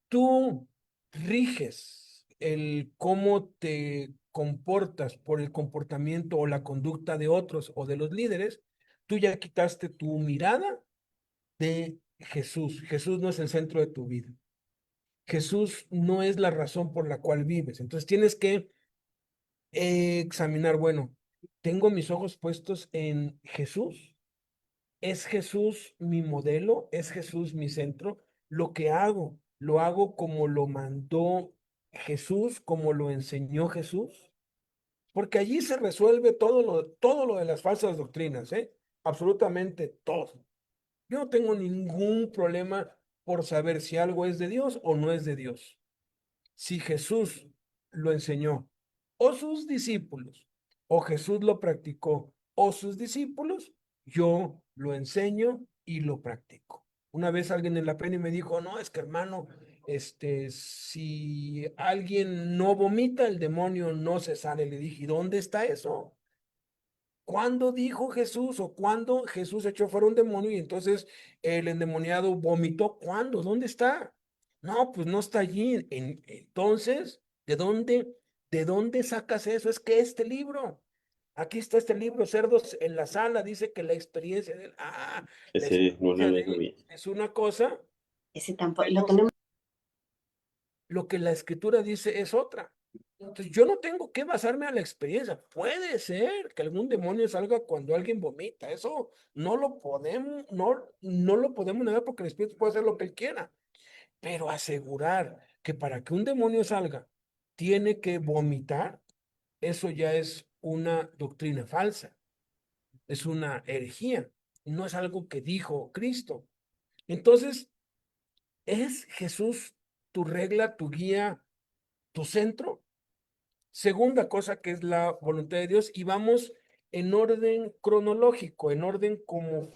tú riges el cómo te comportas por el comportamiento o la conducta de otros o de los líderes, tú ya quitaste tu mirada de Jesús. Jesús no es el centro de tu vida. Jesús no es la razón por la cual vives. Entonces tienes que examinar, bueno, ¿tengo mis ojos puestos en Jesús? ¿Es Jesús mi modelo? ¿Es Jesús mi centro? Lo que hago, ¿lo hago como lo mandó Jesús, como lo enseñó Jesús? Porque allí se resuelve todo lo de las falsas doctrinas, ¿eh? Absolutamente todo. Yo no tengo ningún problema por saber si algo es de Dios o no es de Dios. Si Jesús lo enseñó, o sus discípulos, o Jesús lo practicó, o sus discípulos, yo lo enseño y lo practico. Una vez alguien en la pena me dijo, no, es que hermano, si alguien no vomita, el demonio no se sale. Le dije, ¿y dónde está eso? ¿Cuándo dijo Jesús o cuándo Jesús echó fuera un demonio y entonces el endemoniado vomitó? ¿Cuándo? ¿Dónde está? No, pues no está allí. Entonces, de dónde sacas eso? Es que este libro, aquí está este libro, Cerdos en la Sala, dice que la experiencia de él, la Ese no experiencia de lo él vi. es una cosa, Ese tampoco, lo pero tenemos. lo que la escritura dice es otra. Entonces, yo no tengo que basarme a la experiencia. Puede ser que algún demonio salga cuando alguien vomita. Eso no lo podemos negar porque el espíritu puede hacer lo que él quiera. Pero asegurar que para que un demonio salga, tiene que vomitar, eso ya es una doctrina falsa. Es una herejía. No es algo que dijo Cristo. Entonces, ¿es Jesús tu regla, tu guía, tu centro? Segunda cosa que es la voluntad de Dios y vamos en orden cronológico, en orden como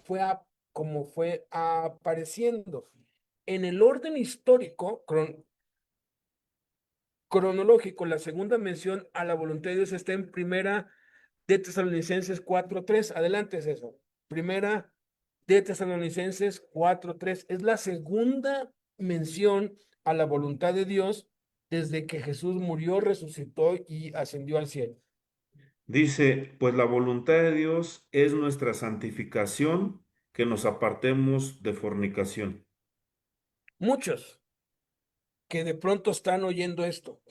fue apareciendo. En el orden histórico, cronológico, la segunda mención a la voluntad de Dios está en primera de Tesalonicenses 4:3. Adelante, César. Primera de Tesalonicenses 4:3. Es la segunda mención a la voluntad de Dios desde que Jesús murió, resucitó y ascendió al cielo. Dice, pues la voluntad de Dios es nuestra santificación, que nos apartemos de fornicación. Muchos que de pronto están oyendo esto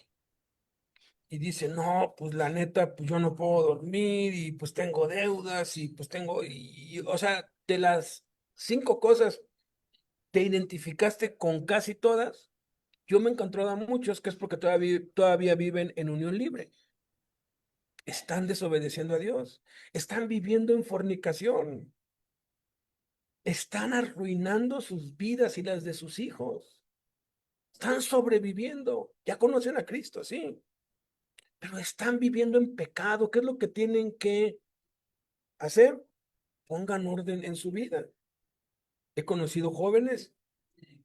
y dicen, no, pues la neta, pues yo no puedo dormir y pues tengo deudas y pues tengo, o sea, de las 5 cosas, te identificaste con casi todas. Yo me he encontrado a muchos que es porque todavía viven en unión libre. Están desobedeciendo a Dios. Están viviendo en fornicación. Están arruinando sus vidas y las de sus hijos. Están sobreviviendo. Ya conocen a Cristo, sí, pero están viviendo en pecado. ¿Qué es lo que tienen que hacer? Pongan orden en su vida. He conocido jóvenes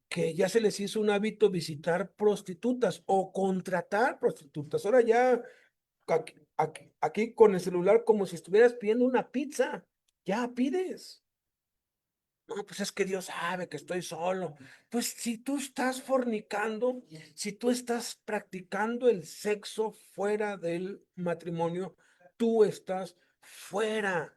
que ya se les hizo un hábito visitar prostitutas o contratar prostitutas. Ahora ya aquí con el celular como si estuvieras pidiendo una pizza. Ya pides. No, pues es que Dios sabe que estoy solo. Pues si tú estás fornicando, si tú estás practicando el sexo fuera del matrimonio, tú estás fuera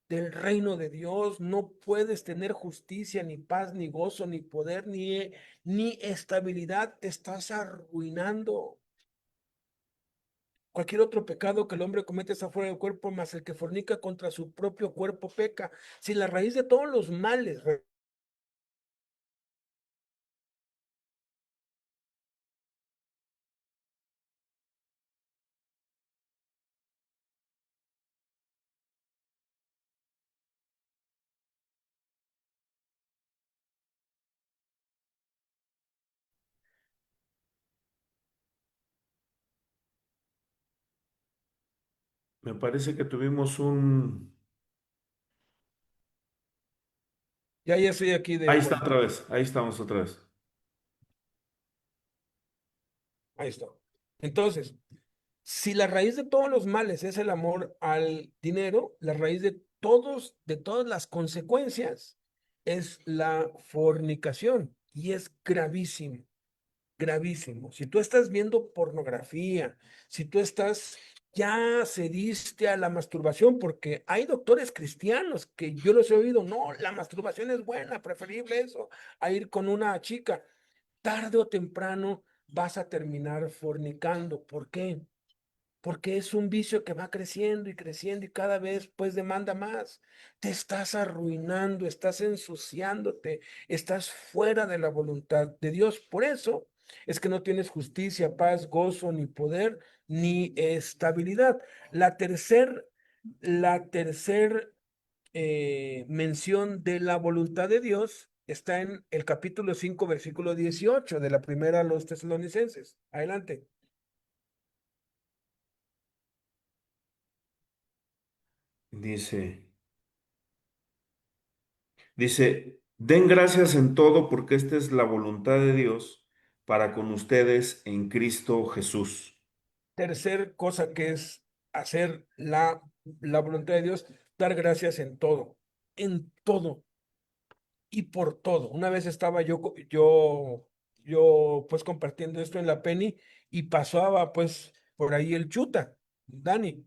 del reino de Dios. No puedes tener justicia, ni paz, ni gozo, ni poder, ni estabilidad. Te estás arruinando. Cualquier otro pecado que el hombre comete está fuera del cuerpo, más el que fornica contra su propio cuerpo peca. Si la raíz de todos los males, Me parece que tuvimos un... ya estoy aquí de Ahí está vuelta. otra vez, ahí estamos otra vez. Ahí está. Entonces, si la raíz de todos los males es el amor al dinero, la raíz de todas las consecuencias es la fornicación y es gravísimo, gravísimo. Si tú estás viendo pornografía, si tú estás ya cediste a la masturbación, porque hay doctores cristianos que yo los he oído, no, la masturbación es buena, preferible eso, a ir con una chica. Tarde o temprano vas a terminar fornicando. ¿Por qué? Porque es un vicio que va creciendo y cada vez pues demanda más. Te estás arruinando, estás ensuciándote, estás fuera de la voluntad de Dios. Por eso es que no tienes justicia, paz, gozo, ni poder, ni estabilidad. La tercer, la tercer mención de la voluntad de Dios está en el capítulo 5 versículo 18 de la primera a los tesalonicenses. Adelante. Dice, den gracias en todo porque esta es la voluntad de Dios para con ustedes en Cristo Jesús. Tercer cosa que es hacer la voluntad de Dios, dar gracias en todo y por todo. Una vez estaba yo pues compartiendo esto en la Penny y pasaba pues por ahí el Chuta, Dani,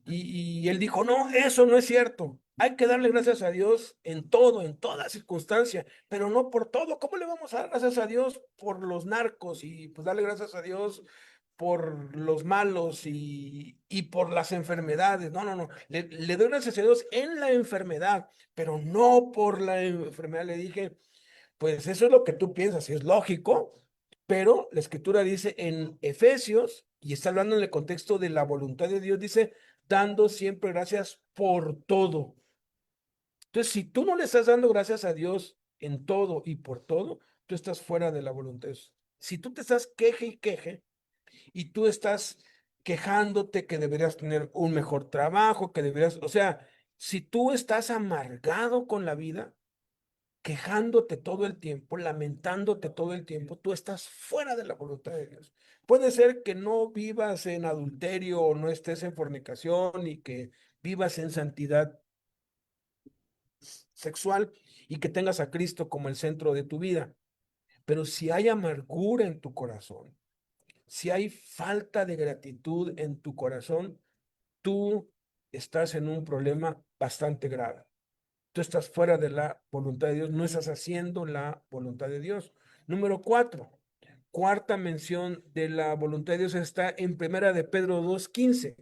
y él dijo, no, eso no es cierto. Hay que darle gracias a Dios en todo, en toda circunstancia, pero no por todo. ¿Cómo le vamos a dar gracias a Dios por los narcos y pues darle gracias a Dios por los malos y por las enfermedades? No, no, no. Le doy gracias a Dios en la enfermedad, pero no por la enfermedad. Le dije, pues eso es lo que tú piensas, y es lógico, pero la escritura dice en Efesios, y está hablando en el contexto de la voluntad de Dios, dice, dando siempre gracias por todo. Entonces, si tú no le estás dando gracias a Dios en todo y por todo, tú estás fuera de la voluntad de Dios. Si tú te estás queje y queje, y tú estás quejándote que deberías tener un mejor trabajo, que deberías, o sea, si tú estás amargado con la vida, quejándote todo el tiempo, lamentándote todo el tiempo, tú estás fuera de la voluntad de Dios. Puede ser que no vivas en adulterio o no estés en fornicación y que vivas en santidad sexual y que tengas a Cristo como el centro de tu vida. Pero si hay amargura en tu corazón, si hay falta de gratitud en tu corazón, tú estás en un problema bastante grave. Tú estás fuera de la voluntad de Dios, no estás haciendo la voluntad de Dios. Número cuatro, cuarta mención de la voluntad de Dios está en Primera de Pedro 2:15.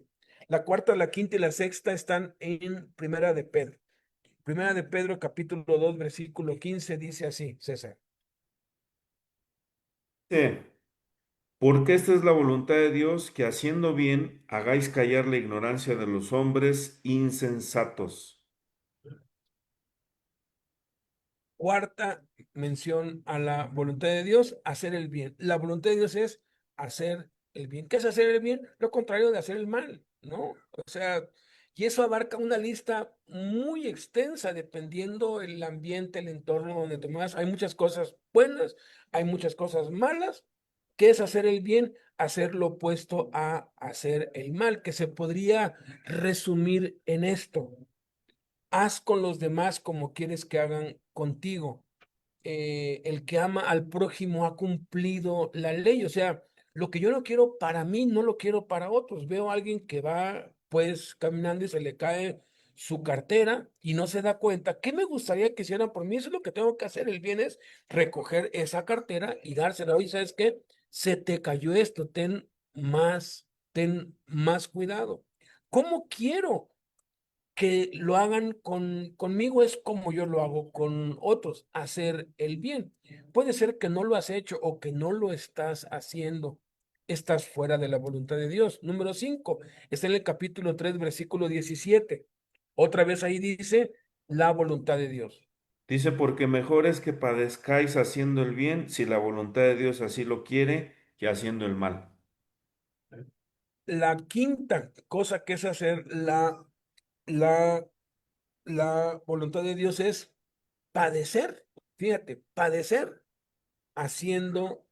La cuarta, la quinta y la sexta están en Primera de Pedro. Primera de Pedro, capítulo 2 versículo 15, dice así, César. Dice, porque esta es la voluntad de Dios, que haciendo bien hagáis callar la ignorancia de los hombres insensatos. Cuarta mención a la voluntad de Dios, hacer el bien. La voluntad de Dios es hacer el bien. ¿Qué es hacer el bien? Lo contrario de hacer el mal, ¿no? O sea, y eso abarca una lista muy extensa dependiendo el ambiente, el entorno donde te muevas. Hay muchas cosas buenas, hay muchas cosas malas. ¿Qué es hacer el bien? Hacer lo opuesto a hacer el mal, que se podría resumir en esto: haz con los demás como quieres que hagan contigo. El que ama al prójimo ha cumplido la ley. O sea, lo que yo no quiero para mí, no lo quiero para otros. Veo a alguien que va pues caminando y se le cae su cartera y no se da cuenta. ¿Qué me gustaría que hicieran por mí? Eso es lo que tengo que hacer. El bien es recoger esa cartera y dársela. Oye, ¿sabes qué? Se te cayó esto, ten más cuidado. ¿Cómo quiero que lo hagan conmigo? Es como yo lo hago con otros, hacer el bien? Puede ser que no lo has hecho o que no lo estás haciendo. Estás fuera de la voluntad de Dios. Número 5, está en el capítulo 3 versículo 17. Otra vez ahí dice la voluntad de Dios. Dice, porque mejor es que padezcáis haciendo el bien, si la voluntad de Dios así lo quiere, que haciendo el mal. La quinta cosa que es hacer la, la voluntad de Dios es padecer. Fíjate, padecer haciendo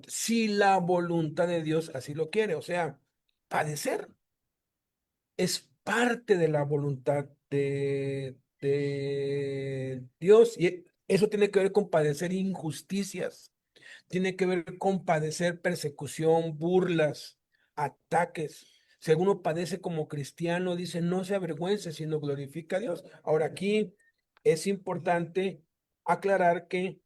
si la voluntad de Dios así lo quiere. O sea, padecer es parte de la voluntad de Dios, y eso tiene que ver con padecer injusticias, tiene que ver con padecer persecución, burlas, ataques. Si alguno padece como cristiano, dice, no se avergüence, sino glorifica a Dios. Ahora aquí es importante aclarar que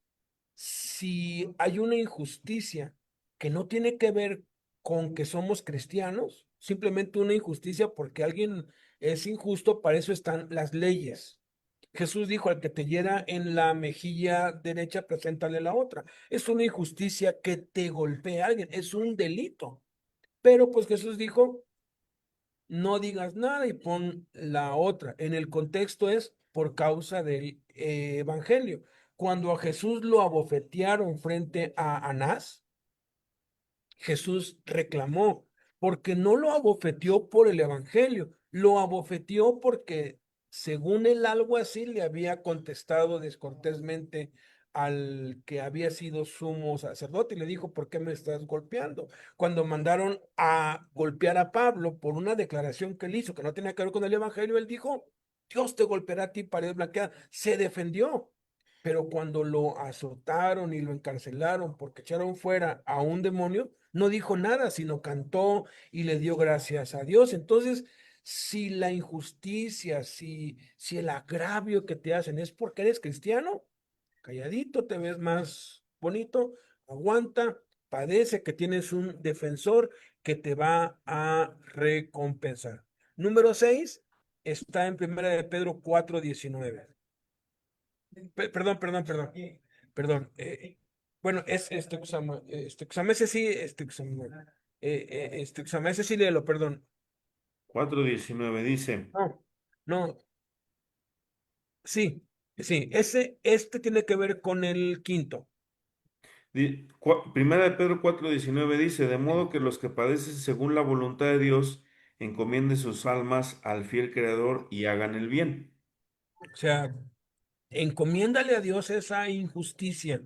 si hay una injusticia que no tiene que ver con que somos cristianos, simplemente una injusticia porque alguien es injusto, para eso están las leyes. Jesús dijo, al que te hiera en la mejilla derecha, preséntale la otra. Es una injusticia que te golpee a alguien, es un delito. Pero pues Jesús dijo, no digas nada y pon la otra. En el contexto es por causa del evangelio. Cuando a Jesús lo abofetearon frente a Anás, Jesús reclamó, porque no lo abofeteó por el evangelio, lo abofeteó porque, según él, algo así le había contestado descortésmente al que había sido sumo sacerdote y le dijo, ¿por qué me estás golpeando? Cuando mandaron a golpear a Pablo por una declaración que él hizo que no tenía que ver con el evangelio, él dijo, Dios te golpeará a ti, pared blanqueada. Se defendió. Pero cuando lo azotaron y lo encarcelaron porque echaron fuera a un demonio, no dijo nada, sino cantó y le dio gracias a Dios. Entonces, si la injusticia, si el agravio que te hacen es porque eres cristiano, calladito te ves más bonito, aguanta, padece que tienes un defensor que te va a recompensar. Número 6 está en Primera de Pedro 4:19. Perdón. Perdón. Bueno, es ese sí, ese sí léelo, perdón. 4:19 dice, No, no, sí, sí, este tiene que ver con el quinto. Primera de Pedro 4:19 dice, de modo que los que padecen según la voluntad de Dios encomienden sus almas al fiel Creador y hagan el bien. O sea, encomiéndale a Dios esa injusticia.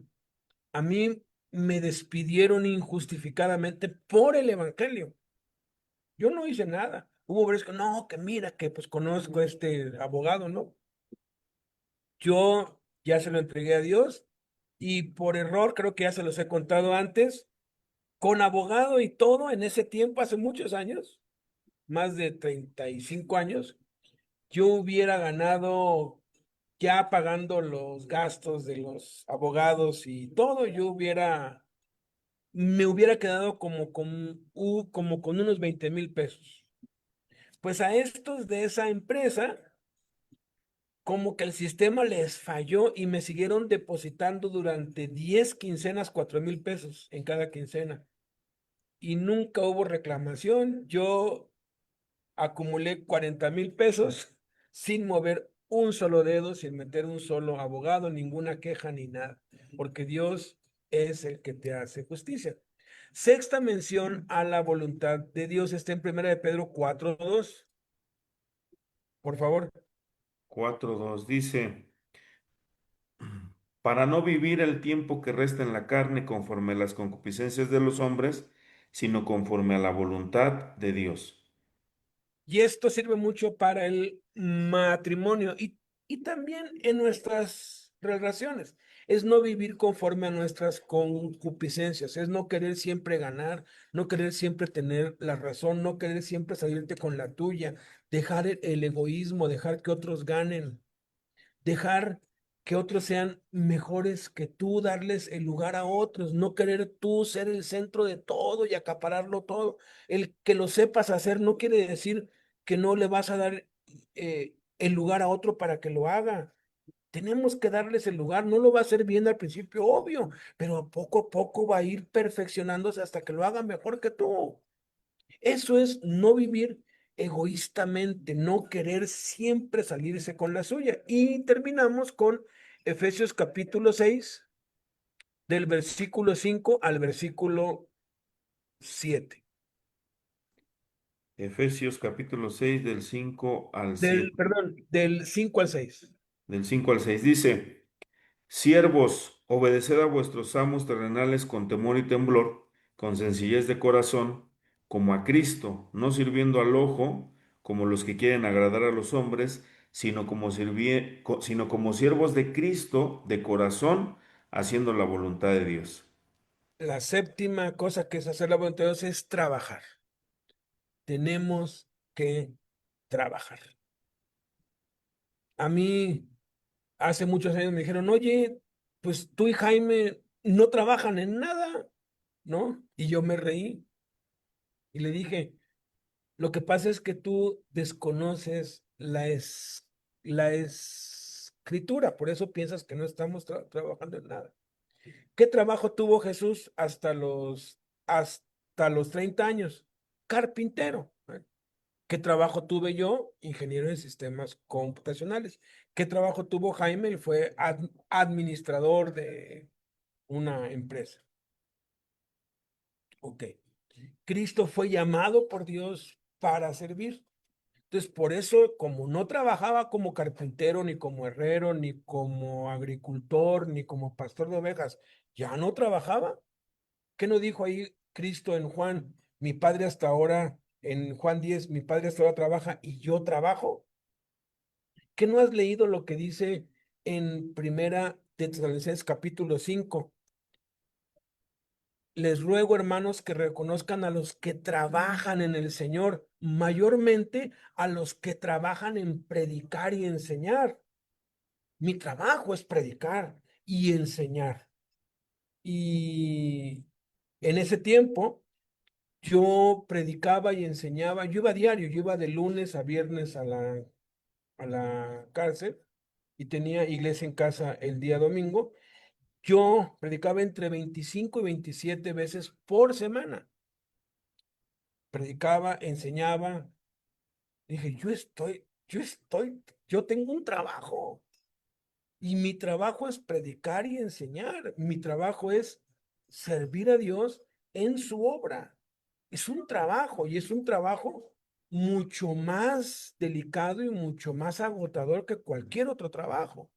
A mí me despidieron injustificadamente por el evangelio. Yo no hice nada. Hubo veces que no, que mira, que pues conozco a este abogado, ¿no? Yo ya se lo entregué a Dios y por error, creo que ya se los he contado antes, con abogado y todo en ese tiempo, hace muchos años, más de 35 años, yo hubiera ganado ya pagando los gastos de los abogados y todo, me hubiera quedado como con unos 20,000 pesos. Pues a estos de esa empresa como que el sistema les falló y me siguieron depositando durante 10 quincenas 4,000 pesos en cada quincena. Y nunca hubo reclamación. Yo acumulé 40,000 pesos sin mover un solo dedo, sin meter un solo abogado, ninguna queja ni nada, porque Dios es el que te hace justicia. Sexta mención a la voluntad de Dios está en Primera de Pedro 4:2. Por favor. 4:2 dice, para no vivir el tiempo que resta en la carne conforme a las concupiscencias de los hombres, sino conforme a la voluntad de Dios. Y esto sirve mucho para el matrimonio y también en nuestras relaciones. Es no vivir conforme a nuestras concupiscencias, es no querer siempre ganar, no querer siempre tener la razón, no querer siempre salirte con la tuya, dejar el egoísmo, dejar que otros ganen, dejar que otros sean mejores que tú, darles el lugar a otros, no querer tú ser el centro de todo y acapararlo todo. El que lo sepas hacer no quiere decir que no le vas a dar el lugar a otro para que lo haga. Tenemos que darles el lugar, no lo va a hacer bien al principio, obvio, pero poco a poco va a ir perfeccionándose hasta que lo haga mejor que tú. Eso es no vivir egoístamente, no querer siempre salirse con la suya. Y terminamos con Efesios capítulo 6 del versículo 5 al versículo 7. Efesios capítulo 6 del 5 al 7, Perdón, del 5 al 6. del 5 al 6 dice, siervos, obedeced a vuestros amos terrenales con temor y temblor, con sencillez de corazón, como a Cristo, no sirviendo al ojo, como los que quieren agradar a los hombres, sino como siervos de Cristo de corazón, haciendo la voluntad de Dios. La séptima cosa que es hacer la voluntad de Dios es trabajar. tenemos que trabajar. A mí, hace muchos años me dijeron, oye, pues tú y Jaime no trabajan en nada, ¿no? Y yo me reí y le dije, lo que pasa es que tú desconoces la escritura, por eso piensas que no estamos trabajando en nada. ¿Qué trabajo tuvo Jesús hasta los 30 años? Carpintero. ¿Qué trabajo tuve yo? Ingeniero en sistemas computacionales. ¿Qué trabajo tuvo Jaime? Él fue administrador de una empresa. Ok. Cristo fue llamado por Dios para servir. Entonces, por eso, como no trabajaba como carpintero, ni como herrero, ni como agricultor, ni como pastor de ovejas, ya no trabajaba. ¿Qué no dijo ahí Cristo en Juan? Mi padre hasta ahora, en Juan 10, mi padre hasta ahora trabaja y yo trabajo. ¿Qué no has leído lo que dice en Primera de Tesalonicenses capítulo 5? Les ruego, hermanos, que reconozcan a los que trabajan en el Señor, mayormente a los que trabajan en predicar y enseñar. Mi trabajo es predicar y enseñar. Y en ese tiempo yo predicaba y enseñaba, yo iba diario, yo iba de lunes a viernes a la cárcel y tenía iglesia en casa el día domingo. Yo predicaba entre 25 y 27 veces por semana. Predicaba, enseñaba. Dije, yo tengo un trabajo y mi trabajo es predicar y enseñar. Mi trabajo es servir a Dios en su obra. Es un trabajo y es un trabajo mucho más delicado y mucho más agotador que cualquier otro trabajo.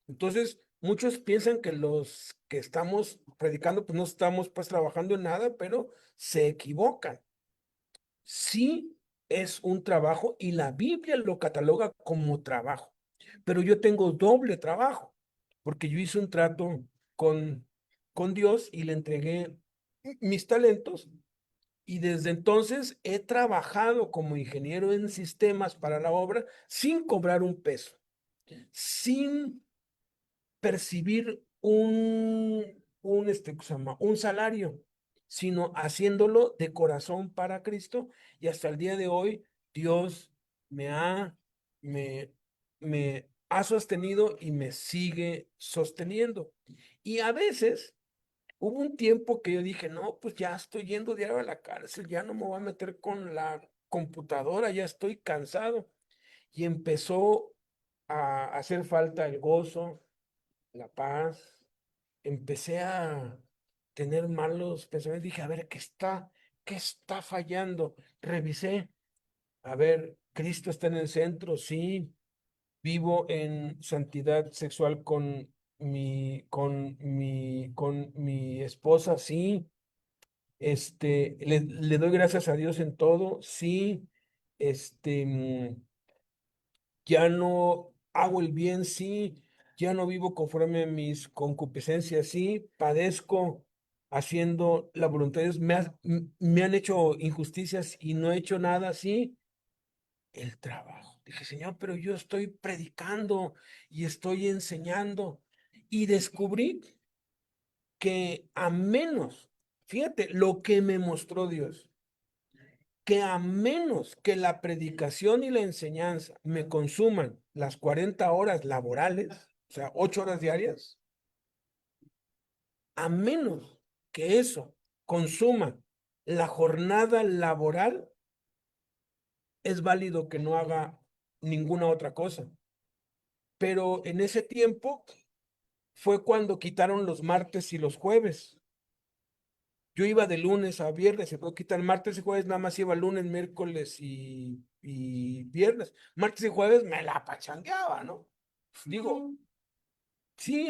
Entonces, muchos piensan que los que estamos predicando, pues no estamos pues trabajando en nada, pero se equivocan. Sí es un trabajo y la Biblia lo cataloga como trabajo, pero yo tengo doble trabajo, porque yo hice un trato con, con Dios y le entregué mis talentos y desde entonces he trabajado como ingeniero en sistemas para la obra sin cobrar un peso, sin percibir ¿cómo se llama? Un salario, sino haciéndolo de corazón para Cristo. Y hasta el día de hoy, Dios me ha, me, me ha sostenido y me sigue sosteniendo. Y a veces hubo un tiempo que yo dije, no, pues ya estoy yendo diario a la cárcel, ya no me voy a meter con la computadora, ya estoy cansado. Y empezó a hacer falta el gozo, la paz. Empecé a tener malos pensamientos. Dije, a ver, ¿qué está fallando? Revisé, a ver, Cristo está en el centro, sí. Vivo en santidad sexual con mi esposa, sí. Le doy gracias a Dios en todo, sí. Este, ya no hago el bien, sí, ya no vivo conforme a mis concupiscencias, sí, padezco haciendo la voluntad de Dios, me han hecho injusticias y no he hecho nada, sí, el trabajo. Dije, Señor, pero yo estoy predicando y estoy enseñando y descubrí que a menos, fíjate, lo que me mostró Dios, que a menos que la predicación y la enseñanza me consuman las 40 horas laborales, o sea, 8 horas diarias, a menos que eso consuma la jornada laboral, es válido que no haga ninguna otra cosa. Pero en ese tiempo fue cuando quitaron los martes y los jueves. Yo iba de lunes a viernes, se puede quitar martes y jueves, nada más iba lunes, miércoles y viernes. Martes y jueves me la pachangueaba, ¿no? Digo, sí,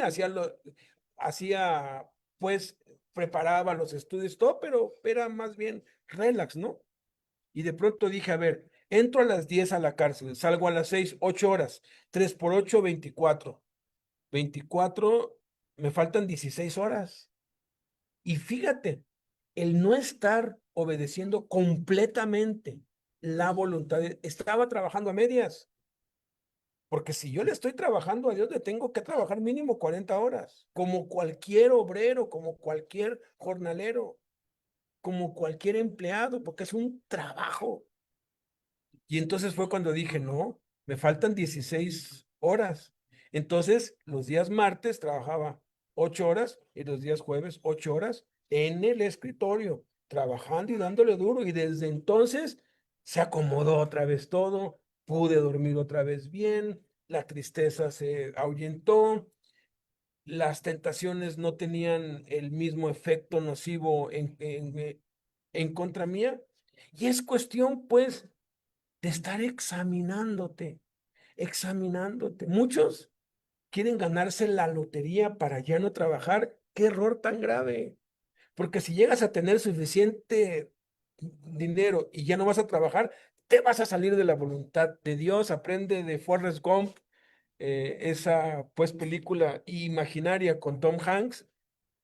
hacía, pues, preparaba los estudios, todo, pero era más bien relax, ¿no? Y de pronto dije, a ver, entro a las 10 a la cárcel, salgo a las 6, 8 horas, 3 por 8, 24. 24, me faltan 16 horas. Y fíjate, el no estar obedeciendo completamente la voluntad. Estaba trabajando a medias, porque si yo le estoy trabajando a Dios, le tengo que trabajar mínimo 40 horas, como cualquier obrero, como cualquier jornalero, como cualquier empleado, porque es un trabajo. Y entonces fue cuando dije, no, me faltan 16 horas. Entonces, los días martes trabajaba 8 horas y los días jueves 8 horas en el escritorio, trabajando y dándole duro. Y desde entonces se acomodó otra vez todo, pude dormir otra vez bien, la tristeza se ahuyentó, las tentaciones no tenían el mismo efecto nocivo en contra mía. Y es cuestión, pues, de estar examinándote. Muchos quieren ganarse la lotería para ya no trabajar. Qué error tan grave. Porque si llegas a tener suficiente dinero y ya no vas a trabajar, te vas a salir de la voluntad de Dios. Aprende de Forrest Gump, esa pues película imaginaria con Tom Hanks,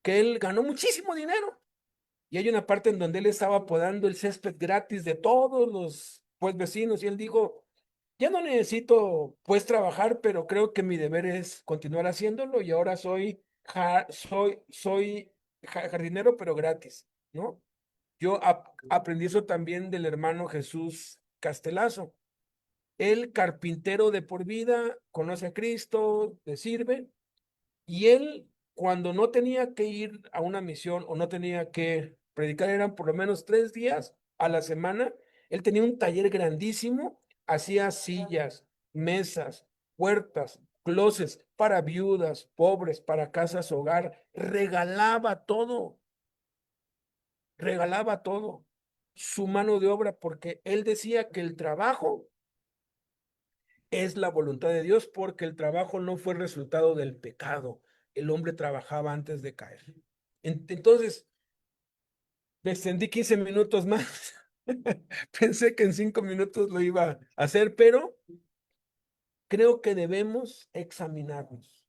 que él ganó muchísimo dinero. Y hay una parte en donde él estaba podando el césped gratis de todos los pues vecinos y él dijo, ya no necesito pues trabajar, pero creo que mi deber es continuar haciéndolo y ahora soy jardinero, pero gratis, ¿no? Yo aprendí eso también del hermano Jesús Castelazo. El carpintero de por vida, conoce a Cristo, le sirve, y él, cuando no tenía que ir a una misión o no tenía que predicar, eran por lo menos 3 días a la semana, él tenía un taller grandísimo, hacía sillas, mesas, puertas, closets para viudas, pobres, para casas hogar, regalaba todo, su mano de obra, porque él decía que el trabajo es la voluntad de Dios, porque el trabajo no fue resultado del pecado. El hombre trabajaba antes de caer. Entonces, me extendí 15 minutos más. Pensé que en 5 minutos lo iba a hacer, pero creo que debemos examinarnos,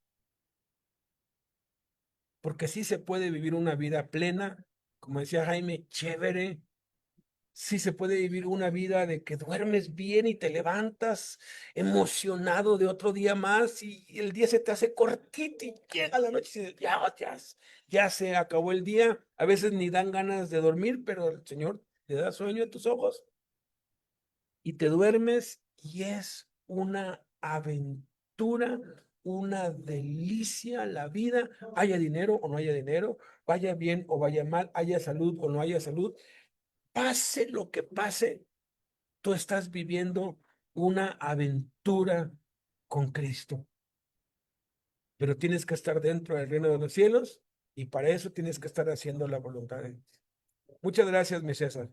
porque sí se puede vivir una vida plena, como decía Jaime, chévere. Sí se puede vivir una vida de que duermes bien y te levantas emocionado de otro día más y el día se te hace cortito y llega la noche y dices, ya se acabó el día. A veces ni dan ganas de dormir, pero el Señor te da sueño a tus ojos y te duermes y es una aventura, una delicia la vida, haya dinero o no haya dinero, vaya bien o vaya mal, haya salud o no haya salud. Pase lo que pase, tú estás viviendo una aventura con Cristo, pero tienes que estar dentro del reino de los cielos y para eso tienes que estar haciendo la voluntad de Dios. Muchas gracias, mi César.